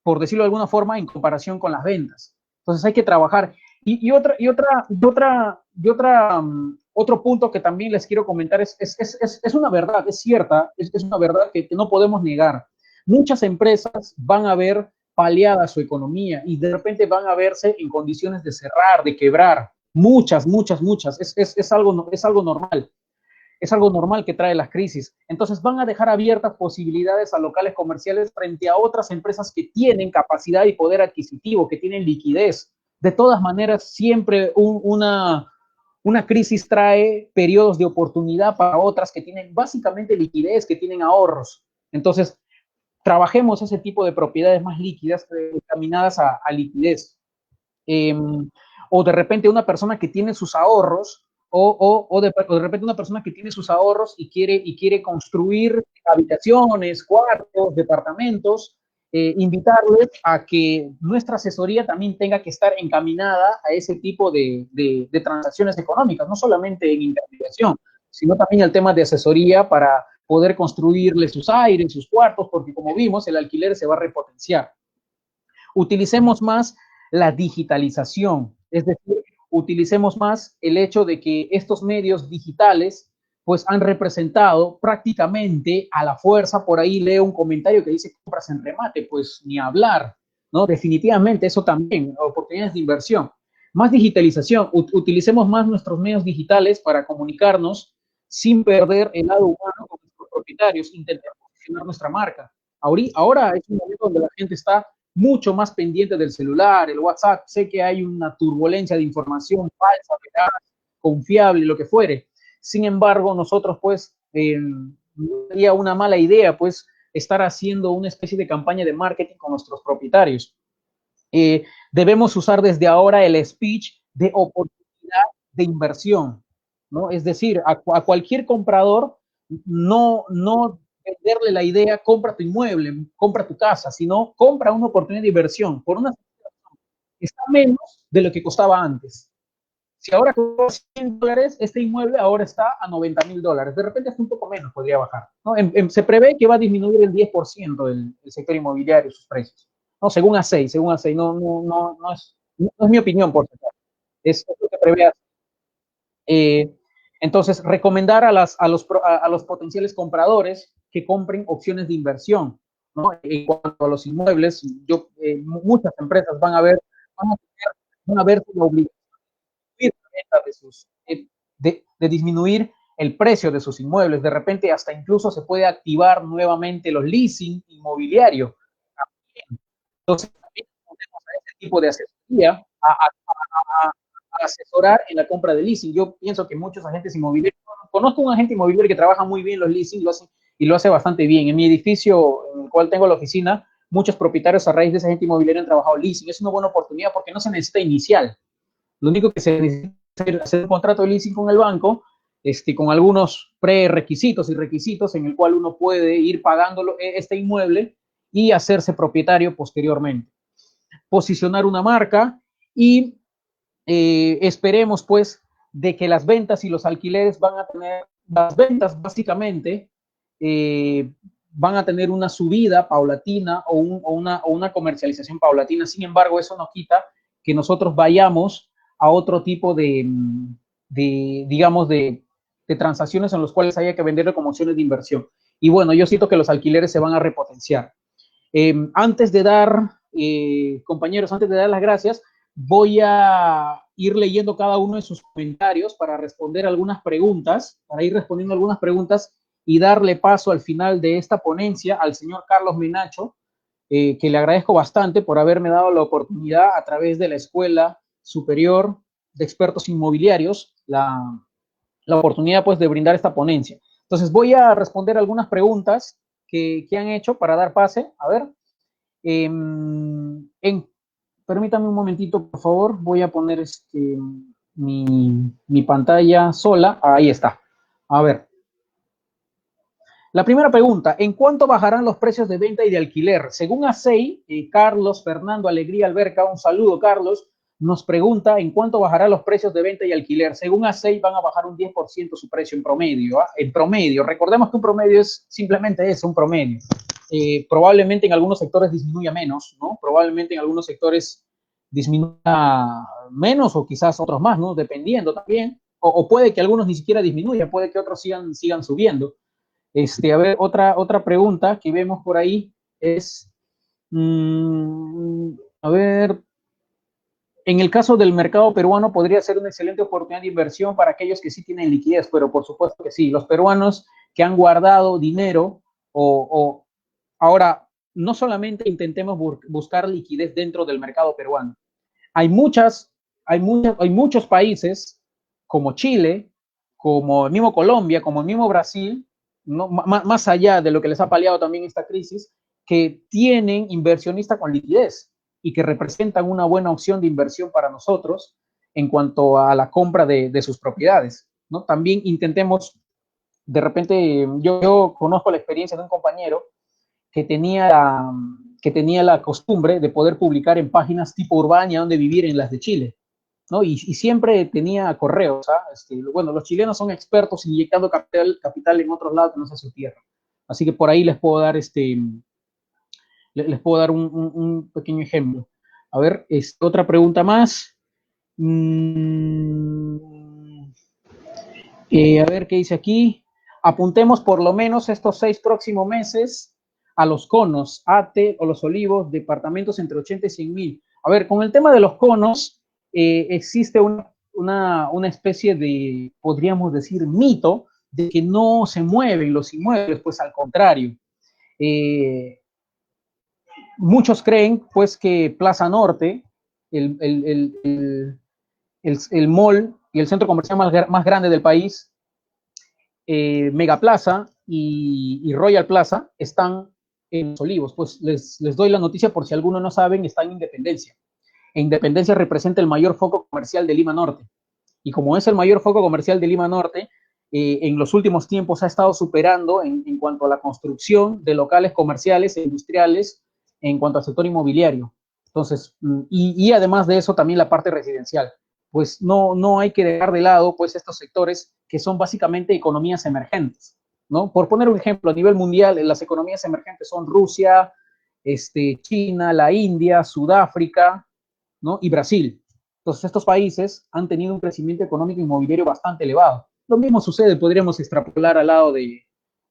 por decirlo de alguna forma, en comparación con las ventas. Entonces hay que trabajar. Otro punto que también les quiero comentar es una verdad, es cierta, es una verdad que no podemos negar. Muchas empresas van a ver paliada su economía y de repente van a verse en condiciones de cerrar, de quebrar. Muchas. Es algo normal. Es algo normal que trae las crisis. Entonces van a dejar abiertas posibilidades a locales comerciales frente a otras empresas que tienen capacidad y poder adquisitivo, que tienen liquidez. De todas maneras, siempre una crisis trae periodos de oportunidad para otras que tienen básicamente liquidez, que tienen ahorros. Entonces, trabajemos ese tipo de propiedades más líquidas encaminadas a liquidez. Eh, o de repente una persona que tiene sus ahorros, o de repente una persona que tiene sus ahorros y quiere construir habitaciones, cuartos, departamentos, invitarles a que nuestra asesoría también tenga que estar encaminada a ese tipo de transacciones económicas, no solamente en intermediación, sino también el tema de asesoría para poder construirle sus aires, sus cuartos, porque como vimos, el alquiler se va a repotenciar. Utilicemos más la digitalización, es decir, utilicemos más el hecho de que estos medios digitales pues han representado prácticamente a la fuerza. Por ahí leo un comentario que dice compras en remate, pues ni hablar, ¿no? Definitivamente eso también, oportunidades de inversión. Más digitalización, utilicemos más nuestros medios digitales para comunicarnos sin perder el lado humano con nuestros propietarios, intentemos posicionar nuestra marca. Ahora es un momento donde la gente está mucho más pendiente del celular, el WhatsApp. Sé que hay una turbulencia de información falsa, veraz, confiable, lo que fuere. Sin embargo, nosotros, pues, no sería una mala idea, pues, estar haciendo una especie de campaña de marketing con nuestros propietarios. Debemos usar desde ahora el speech de oportunidad de inversión, ¿no? Es decir, a cualquier comprador no venderle la idea, compra tu inmueble, compra tu casa, sino compra una oportunidad de inversión por una está menos de lo que costaba antes. Si ahora costaba $100, este inmueble ahora está a $90,000. De repente es un poco menos, podría bajar. ¿No? Se prevé que va a disminuir el 10% del sector inmobiliario, sus precios. No, según A6, no es mi opinión, por supuesto. Es lo que prevé. Entonces, recomendar a los potenciales compradores que compren opciones de inversión, ¿no? En cuanto a los inmuebles, muchas empresas van a, tener, van a ver la obligación de disminuir el precio de sus inmuebles. De repente, hasta incluso se puede activar nuevamente los leasing inmobiliarios. Entonces, también tenemos a ese tipo de asesoría a asesorar en la compra de leasing. Yo pienso que muchos agentes inmobiliarios, conozco un agente inmobiliario que trabaja muy bien los leasing y lo hace bastante bien. En mi edificio, en el cual tengo la oficina, muchos propietarios a raíz de ese agente inmobiliario han trabajado leasing. Es una buena oportunidad porque no se necesita inicial. Lo único que se necesita es hacer un contrato de leasing con el banco, con algunos prerequisitos y requisitos en el cual uno puede ir pagando este inmueble y hacerse propietario posteriormente. Posicionar una marca y esperemos pues de que las ventas y los alquileres van a tener, las ventas básicamente van a tener una subida paulatina o una comercialización paulatina. Sin embargo, eso no quita que nosotros vayamos a otro tipo digamos, de transacciones en los cuales haya que vender como opciones de inversión. Y bueno, yo siento que los alquileres se van a repotenciar. Antes de dar, compañeros, antes de dar las gracias, voy a ir leyendo cada uno de sus comentarios para responder algunas preguntas, para ir respondiendo algunas preguntas y darle paso al final de esta ponencia al señor Carlos Menacho, que le agradezco bastante por haberme dado la oportunidad a través de la Escuela Superior de Expertos Inmobiliarios, la oportunidad pues de brindar esta ponencia. Entonces voy a responder algunas preguntas que han hecho para dar pase. A ver, permítame un momentito, por favor. Voy a poner mi pantalla sola. Ahí está. A ver. La primera pregunta, ¿en cuánto bajarán los precios de venta y de alquiler? Según ASEI, Carlos Fernando Alegría Alberca, un saludo Carlos, nos pregunta en cuánto bajarán los precios de venta y alquiler. Según ASEI van a bajar un 10% su precio en promedio. En promedio, recordemos que un promedio es simplemente eso, un promedio. Probablemente en algunos sectores disminuya menos, ¿no? Probablemente en algunos sectores disminuya menos o quizás otros más, ¿no? Dependiendo también. O puede que algunos ni siquiera disminuyan, puede que otros sigan subiendo. A ver, otra pregunta que vemos por ahí es, a ver, en el caso del mercado peruano podría ser una excelente oportunidad de inversión para aquellos que sí tienen liquidez, pero por supuesto que sí. Los peruanos que han guardado dinero ahora, no solamente intentemos buscar liquidez dentro del mercado peruano. Hay muchos países como Chile, como el mismo Colombia, como el mismo Brasil, ¿no? Más allá de lo que les ha paliado también esta crisis, que tienen inversionistas con liquidez y que representan una buena opción de inversión para nosotros en cuanto a la compra de sus propiedades, ¿no? También intentemos, de repente, yo conozco la experiencia de un compañero que tenía la costumbre de poder publicar en páginas tipo Urbania, donde vivir en las de Chile, ¿no? Y siempre tenía correos, ¿ah? Bueno, los chilenos son expertos inyectando capital en otros lados que no sea su tierra. Así que por ahí les puedo dar, un pequeño ejemplo. A ver, otra pregunta más. A ver qué dice aquí. Apuntemos por lo menos estos 6 próximos meses a los conos, ATE o los olivos, departamentos entre 80 y 100 mil. A ver, con el tema de los conos, existe una especie de, podríamos decir, mito de que no se mueven los inmuebles, pues al contrario. Muchos creen, pues, que Plaza Norte, el mall y el centro comercial más grande del país, Megaplaza y Royal Plaza están en Los Olivos. Pues les doy la noticia por si alguno no saben, está en Independencia. Independencia representa el mayor foco comercial de Lima Norte. Y como es el mayor foco comercial de Lima Norte, en los últimos tiempos ha estado superando en cuanto a la construcción de locales comerciales e industriales en cuanto al sector inmobiliario. Entonces, y además de eso también la parte residencial. Pues no hay que dejar de lado pues estos sectores que son básicamente economías emergentes, ¿no? Por poner un ejemplo, a nivel mundial, las economías emergentes son Rusia, China, la India, Sudáfrica, ¿no? Y Brasil. Entonces, estos países han tenido un crecimiento económico inmobiliario bastante elevado. Lo mismo sucede, podríamos extrapolar al lado de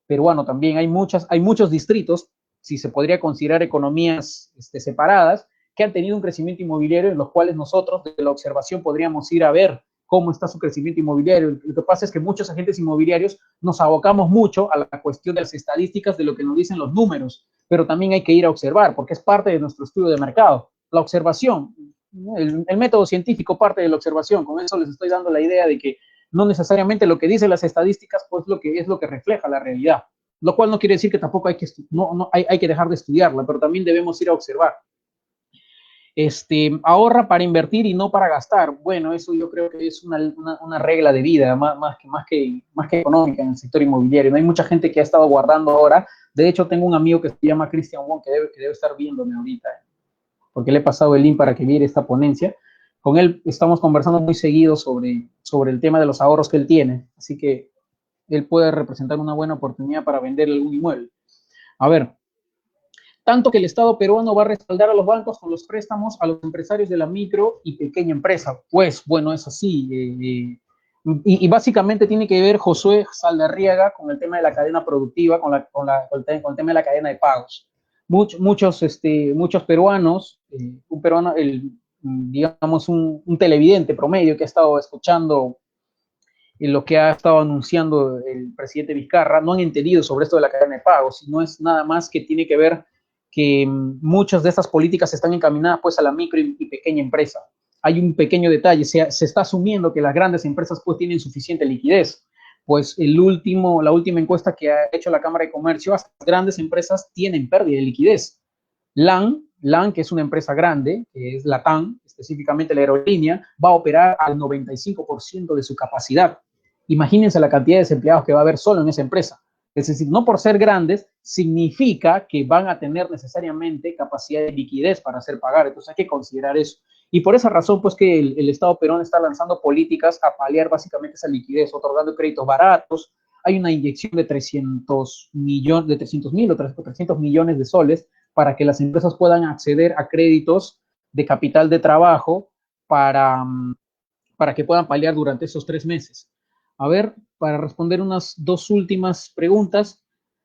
peruano también. Hay muchos distritos, si se podría considerar economías separadas, que han tenido un crecimiento inmobiliario en los cuales nosotros, desde la observación, podríamos ir a ver cómo está su crecimiento inmobiliario. Lo que pasa es que muchos agentes inmobiliarios nos abocamos mucho a la cuestión de las estadísticas, de lo que nos dicen los números, pero también hay que ir a observar, porque es parte de nuestro estudio de mercado. La observación, el método científico parte de la observación. Con eso les estoy dando la idea de que no necesariamente lo que dicen las estadísticas pues es lo que refleja la realidad, lo cual no quiere decir que tampoco hay que dejar de estudiarla, pero también debemos ir a observar. Ahorra para invertir y no para gastar. Bueno, eso yo creo que es una regla de vida, más que económica en el sector inmobiliario. No hay mucha gente que ha estado guardando ahora. De hecho, tengo un amigo que se llama Christian Wong, que debe estar viéndome ahorita, porque le he pasado el link para que viera esta ponencia. Con él estamos conversando muy seguido sobre el tema de los ahorros que él tiene, así que él puede representar una buena oportunidad para vender algún inmueble. A ver, tanto que el Estado peruano va a respaldar a los bancos con los préstamos a los empresarios de la micro y pequeña empresa. Pues bueno, es así. Y básicamente tiene que ver Josué Saldarriaga con el tema de la cadena productiva, con el tema de la cadena de pagos. Muchos peruanos, digamos un televidente promedio que ha estado escuchando lo que ha estado anunciando el presidente Vizcarra, no han entendido sobre esto de la cadena de pagos, y no es nada más que tiene que ver que muchas de estas políticas están encaminadas pues a la micro y pequeña empresa. Hay un pequeño detalle, se está asumiendo que las grandes empresas pues tienen suficiente liquidez. Pues la última encuesta que ha hecho la Cámara de Comercio, las grandes empresas tienen pérdida de liquidez. LAN, que es una empresa grande, que es LATAM, específicamente la aerolínea, va a operar al 95% de su capacidad. Imagínense la cantidad de desempleados que va a haber solo en esa empresa. Es decir, no por ser grandes significa que van a tener necesariamente capacidad de liquidez para hacer pagar. Entonces hay que considerar eso. Y por esa razón, pues que el Estado peruano está lanzando políticas a paliar básicamente esa liquidez, otorgando créditos baratos. Hay una inyección de 300 mil o 300 millones de soles para que las empresas puedan acceder a créditos de capital de trabajo para que puedan paliar durante esos 3 meses. A ver, para responder unas dos últimas preguntas,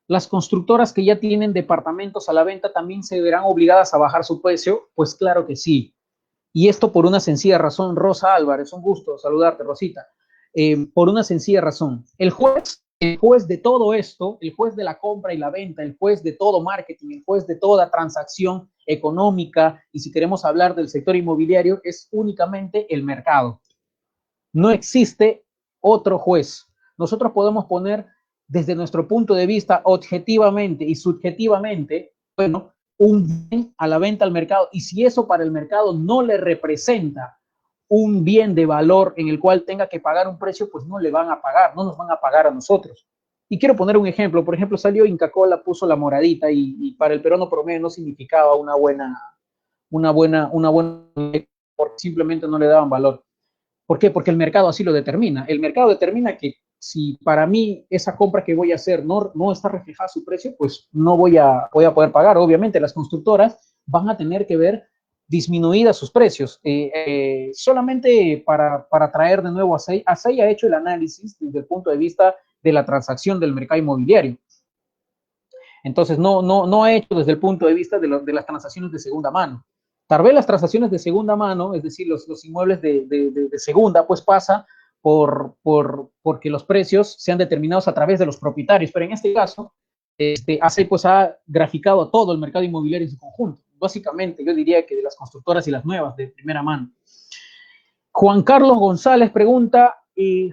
¿las constructoras que ya tienen departamentos a la venta también se verán obligadas a bajar su precio? Pues claro que sí. Y esto por una sencilla razón. Rosa Álvarez, un gusto saludarte, Rosita. Por una sencilla razón. El juez de todo esto, el juez de la compra y la venta, el juez de todo marketing, el juez de toda transacción económica, y si queremos hablar del sector inmobiliario, es únicamente el mercado. No existe otro juez. Nosotros podemos poner desde nuestro punto de vista objetivamente y subjetivamente, bueno, un bien a la venta al mercado, y si eso para el mercado no le representa un bien de valor en el cual tenga que pagar un precio, pues no le van a pagar, no nos van a pagar a nosotros. Y quiero poner un ejemplo. Por ejemplo, salió Inca Kola, puso la moradita y para el peruano promedio no significaba una buena, porque simplemente no le daban valor. ¿Por qué? Porque el mercado así lo determina. El mercado determina que si para mí esa compra que voy a hacer no está reflejada su precio, pues no voy a poder pagar. Obviamente las constructoras van a tener que ver disminuidas sus precios. Solamente para traer de nuevo a SEI ha hecho el análisis desde el punto de vista de la transacción del mercado inmobiliario. Entonces no ha hecho desde el punto de vista de las transacciones de segunda mano. Tal vez las transacciones de segunda mano, es decir, los inmuebles de segunda, pues pasa porque los precios sean determinados a través de los propietarios, pero en este caso, ACEI pues ha graficado a todo el mercado inmobiliario en su conjunto. Básicamente, yo diría que de las constructoras y las nuevas de primera mano. Juan Carlos González pregunta, ¿qué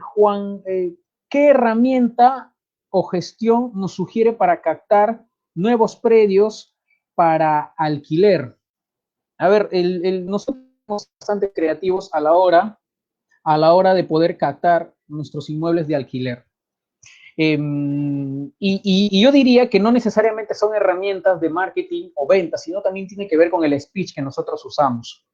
herramienta o gestión nos sugiere para captar nuevos predios para alquiler? A ver, nosotros somos bastante creativos a la hora de poder captar nuestros inmuebles de alquiler. Y yo diría que no necesariamente son herramientas de marketing o venta, sino también tiene que ver con el speech que nosotros usamos.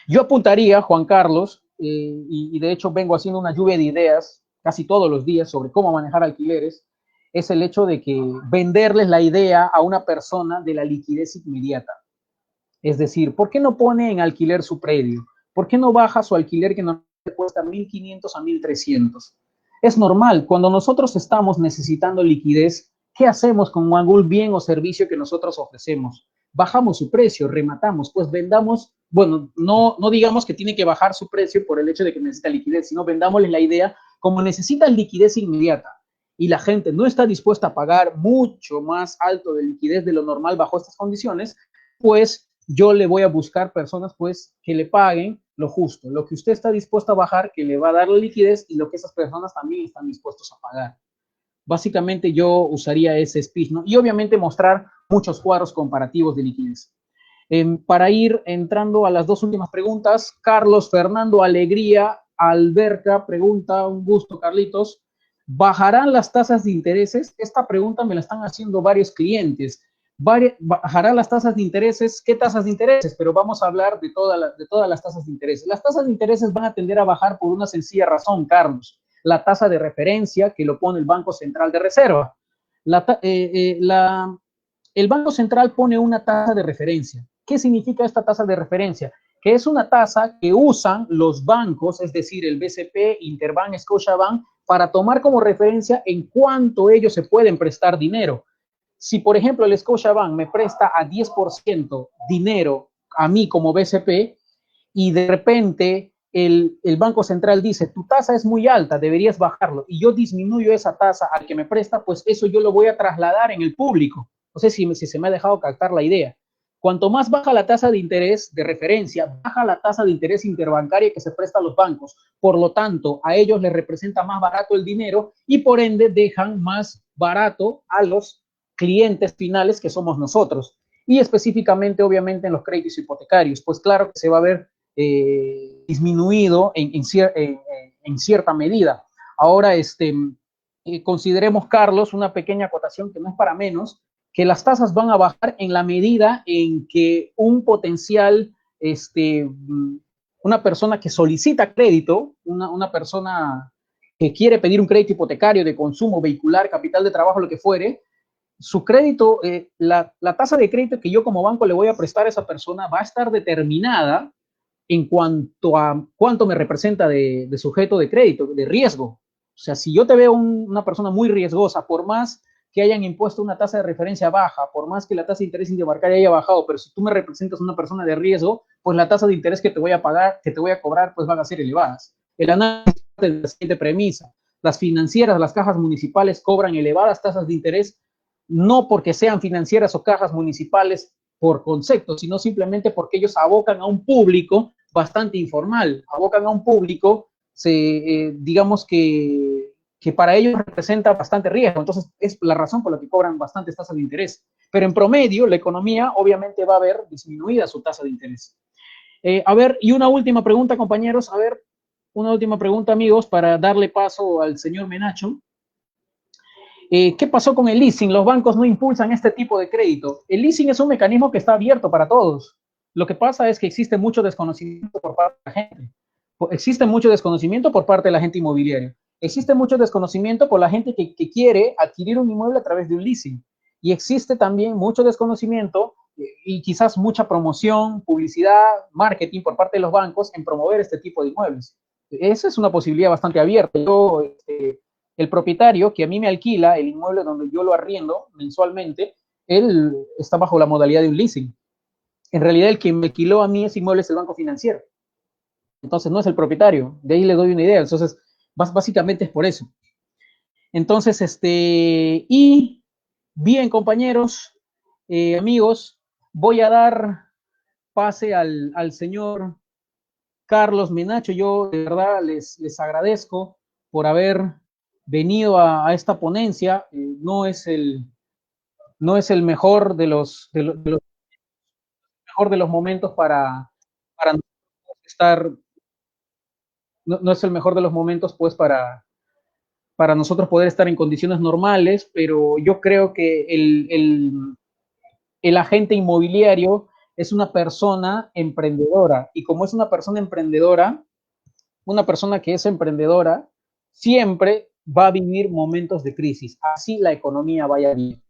Yo apuntaría, Juan Carlos, y de hecho vengo haciendo una lluvia de ideas casi todos los días sobre cómo manejar alquileres, es el hecho de que venderles la idea a una persona de la liquidez inmediata. Es decir, ¿por qué no pone en alquiler su predio? ¿Por qué no baja su alquiler que no cuesta 1.500 a 1.300. Es normal, cuando nosotros estamos necesitando liquidez, ¿qué hacemos con algún bien o servicio que nosotros ofrecemos? Bajamos su precio, rematamos, pues vendamos, bueno, no digamos que tiene que bajar su precio por el hecho de que necesita liquidez, sino vendámosle la idea, como necesitan liquidez inmediata y la gente no está dispuesta a pagar mucho más alto de liquidez de lo normal bajo estas condiciones, pues yo le voy a buscar personas pues que le paguen lo justo, lo que usted está dispuesto a bajar, que le va a dar la liquidez y lo que esas personas también están dispuestos a pagar. Básicamente yo usaría ese speech, ¿no? Y obviamente mostrar muchos cuadros comparativos de liquidez. Para ir entrando a las dos últimas preguntas, Carlos Fernando Alegría Alberca pregunta, un gusto Carlitos, ¿bajarán las tasas de intereses? Esta pregunta me la están haciendo varios clientes. ¿Bajarán las tasas de intereses? ¿Qué tasas de intereses? Pero vamos a hablar de todas las tasas de intereses. Las tasas de intereses van a tender a bajar por una sencilla razón, Carlos. La tasa de referencia que lo pone el Banco Central de Reserva. El Banco Central pone una tasa de referencia. ¿Qué significa esta tasa de referencia? Que es una tasa que usan los bancos, es decir, el BCP, Interbank, Scotiabank, para tomar como referencia en cuánto ellos se pueden prestar dinero. Si, por ejemplo, el Scotiabank me presta a 10% dinero a mí como BCP y de repente el Banco Central dice, tu tasa es muy alta, deberías bajarlo, y yo disminuyo esa tasa al que me presta, pues eso yo lo voy a trasladar en el público. No sé si se me ha dejado captar la idea. Cuanto más baja la tasa de interés de referencia, baja la tasa de interés interbancaria que se presta a los bancos. Por lo tanto, a ellos les representa más barato el dinero y por ende dejan más barato a los clientes finales que somos nosotros. Y específicamente, obviamente, en los créditos hipotecarios, pues claro que se va a ver disminuido en cierta medida. Ahora, consideremos, Carlos, una pequeña acotación que no es para menos, que las tasas van a bajar en la medida en que un potencial, una persona que solicita crédito, una persona que quiere pedir un crédito hipotecario de consumo vehicular, capital de trabajo, lo que fuere, su crédito, la tasa de crédito que yo como banco le voy a prestar a esa persona va a estar determinada en cuanto a cuánto me representa de sujeto de crédito, de riesgo. O sea, si yo te veo una persona muy riesgosa, por más que hayan impuesto una tasa de referencia baja, por más que la tasa de interés interbancaria haya bajado, pero si tú me representas una persona de riesgo, pues la tasa de interés que te voy a pagar, que te voy a cobrar, pues van a ser elevadas. El análisis de la siguiente premisa: las financieras, las cajas municipales cobran elevadas tasas de interés, no porque sean financieras o cajas municipales por concepto, sino simplemente porque ellos abocan a un público bastante informal, abocan a un público, digamos que para ellos representa bastante riesgo, entonces es la razón por la que cobran bastantes tasas de interés. Pero en promedio, la economía obviamente va a ver disminuida su tasa de interés. A ver, y una última pregunta, compañeros, a ver, una última pregunta, amigos, para darle paso al señor Menacho. ¿Qué pasó con el leasing? Los bancos no impulsan este tipo de crédito. El leasing es un mecanismo que está abierto para todos. Lo que pasa es que existe mucho desconocimiento por parte de la gente. Existe mucho desconocimiento por parte de la gente inmobiliaria. Existe mucho desconocimiento por la gente que quiere adquirir un inmueble a través de un leasing. Y existe también mucho desconocimiento y quizás mucha promoción, publicidad, marketing por parte de los bancos en promover este tipo de inmuebles. Esa es una posibilidad bastante abierta. Yo, el propietario que a mí me alquila el inmueble donde yo lo arriendo mensualmente, él está bajo la modalidad de un leasing. En realidad, el que me alquiló a mí ese inmueble es el banco financiero. Entonces, no es el propietario. De ahí le doy una idea. Entonces, básicamente es por eso. Entonces, y bien, compañeros, amigos, voy a dar pase al señor Carlos Menacho. Yo de verdad les agradezco por haber venido a esta ponencia. No es el mejor de los mejor de los momentos para estar, no es el mejor de los momentos pues para nosotros poder estar en condiciones normales, pero yo creo que el agente inmobiliario es una persona emprendedora y como es una persona emprendedora, una persona que es emprendedora siempre va a vivir momentos de crisis, así la economía vaya bien.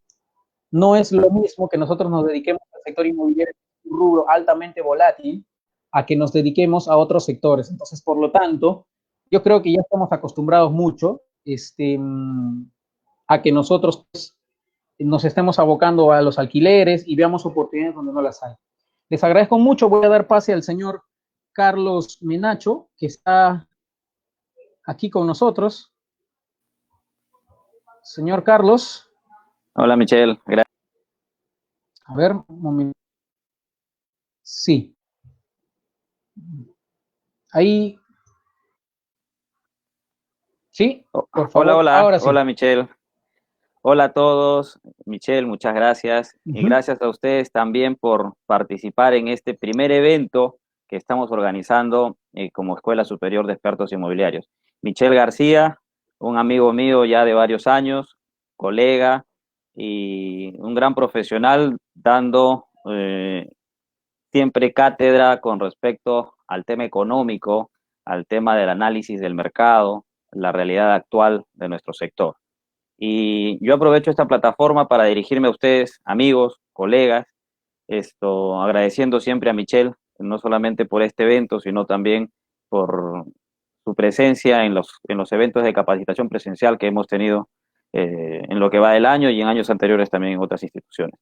No es lo mismo que nosotros nos dediquemos al sector inmobiliario, un rubro altamente volátil, a que nos dediquemos a otros sectores. Entonces, por lo tanto, yo creo que ya estamos acostumbrados mucho a que nosotros pues, nos estemos abocando a los alquileres y veamos oportunidades donde no las hay. Les agradezco mucho. Voy a dar pase al señor Carlos Menacho, que está aquí con nosotros. Señor Carlos. Hola, Michelle. Gracias. A ver, un momento. Sí. Ahí. Sí, por Hola, favor. hola, Ahora sí. hola, Michelle. Hola a todos. Michelle, muchas gracias. Y Uh-huh. gracias a ustedes también por participar en este primer evento que estamos organizando como Escuela Superior de Expertos Inmobiliarios. Michelle García, un amigo mío ya de varios años, colega y un gran profesional dando siempre cátedra con respecto al tema económico, al tema del análisis del mercado, la realidad actual de nuestro sector. Y yo aprovecho esta plataforma para dirigirme a ustedes, amigos, colegas, agradeciendo siempre a Michelle, no solamente por este evento, sino también por su presencia en los eventos de capacitación presencial que hemos tenido en lo que va del año y en años anteriores también en otras instituciones.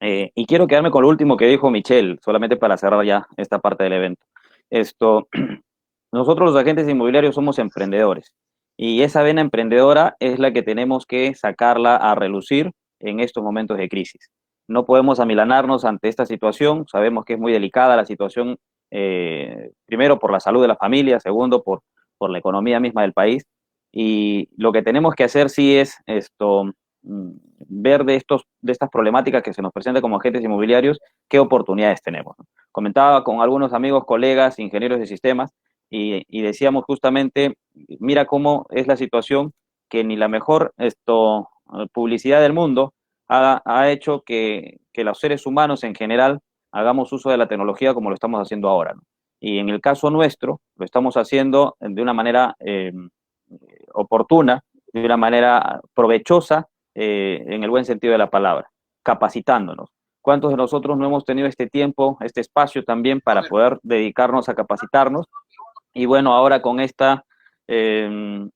Y quiero quedarme con lo último que dijo Michelle, solamente para cerrar ya esta parte del evento. Esto, nosotros los agentes inmobiliarios somos emprendedores y esa vena emprendedora es la que tenemos que sacarla a relucir en estos momentos de crisis. No podemos amilanarnos ante esta situación, sabemos que es muy delicada la situación, primero por la salud de la familia, segundo por la economía misma del país, y lo que tenemos que hacer sí es ver de estas problemáticas que se nos presentan como agentes inmobiliarios, qué oportunidades tenemos, ¿no? Comentaba con algunos amigos, colegas, ingenieros de sistemas, y decíamos justamente, mira cómo es la situación que ni la mejor publicidad del mundo ha hecho que los seres humanos en general hagamos uso de la tecnología como lo estamos haciendo ahora, ¿no? Y en el caso nuestro, lo estamos haciendo de una manera oportuna, de una manera provechosa, en el buen sentido de la palabra, capacitándonos. ¿Cuántos de nosotros no hemos tenido este tiempo, este espacio también para poder dedicarnos a capacitarnos? Y bueno, ahora con esta eh,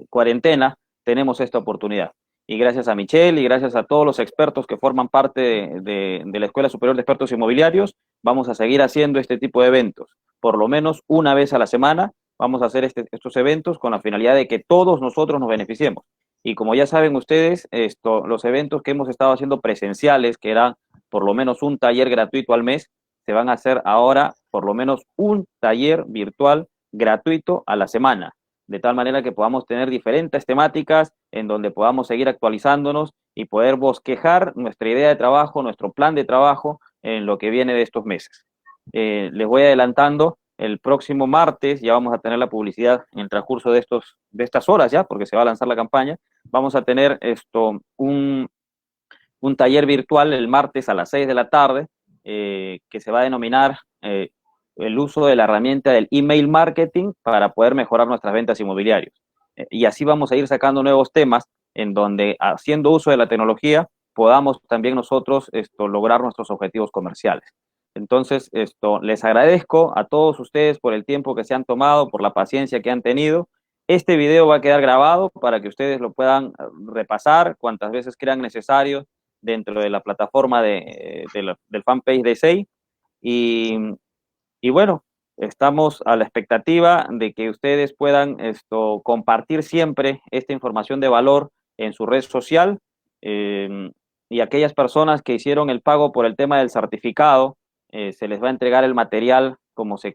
cuarentena tenemos esta oportunidad. Y gracias a Michelle y gracias a todos los expertos que forman parte de la Escuela Superior de Expertos Inmobiliarios, vamos a seguir haciendo este tipo de eventos. Por lo menos una vez a la semana vamos a hacer estos eventos con la finalidad de que todos nosotros nos beneficiemos. Y como ya saben ustedes, los eventos que hemos estado haciendo presenciales, que eran por lo menos un taller gratuito al mes, se van a hacer ahora por lo menos un taller virtual gratuito a la semana, de tal manera que podamos tener diferentes temáticas en donde podamos seguir actualizándonos y poder bosquejar nuestra idea de trabajo, nuestro plan de trabajo en lo que viene de estos meses. Les voy adelantando, el próximo martes ya vamos a tener la publicidad en el transcurso de estas horas ya, porque se va a lanzar la campaña. Vamos a tener un taller virtual el martes a las 6 de la tarde, que se va a denominar el uso de la herramienta del email marketing para poder mejorar nuestras ventas inmobiliarias. Y así vamos a ir sacando nuevos temas en donde, haciendo uso de la tecnología, podamos también nosotros lograr nuestros objetivos comerciales. Entonces, les agradezco a todos ustedes por el tiempo que se han tomado, por la paciencia que han tenido. Este video va a quedar grabado para que ustedes lo puedan repasar cuantas veces crean necesario dentro de la plataforma del fanpage de SEI. Y, y bueno, estamos a la expectativa de que ustedes puedan compartir siempre esta información de valor en su red social, eh, y aquellas personas que hicieron el pago por el tema del certificado, se les va a entregar el material como se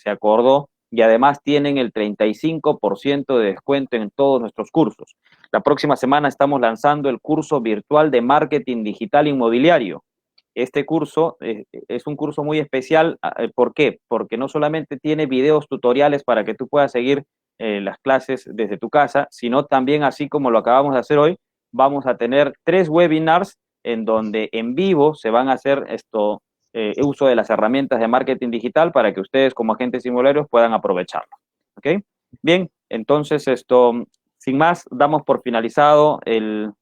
acordó, y además tienen el 35% de descuento en todos nuestros cursos. La próxima semana estamos lanzando el curso virtual de marketing digital inmobiliario. Este curso es un curso muy especial. ¿Por qué? Porque no solamente tiene videos tutoriales para que tú puedas seguir las clases desde tu casa, sino también, así como lo acabamos de hacer hoy, vamos a tener 3 webinars en donde en vivo se van a hacer uso de las herramientas de marketing digital para que ustedes como agentes inmobiliarios puedan aprovecharlo. ¿Ok? Bien, entonces sin más, damos por finalizado el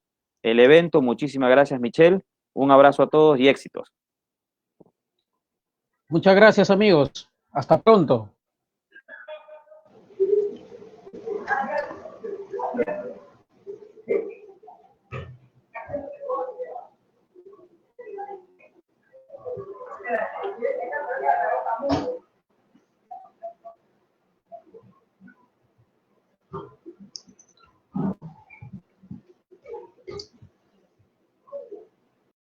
evento. Muchísimas gracias, Michelle. Un abrazo a todos y éxitos. Muchas gracias, amigos. Hasta pronto.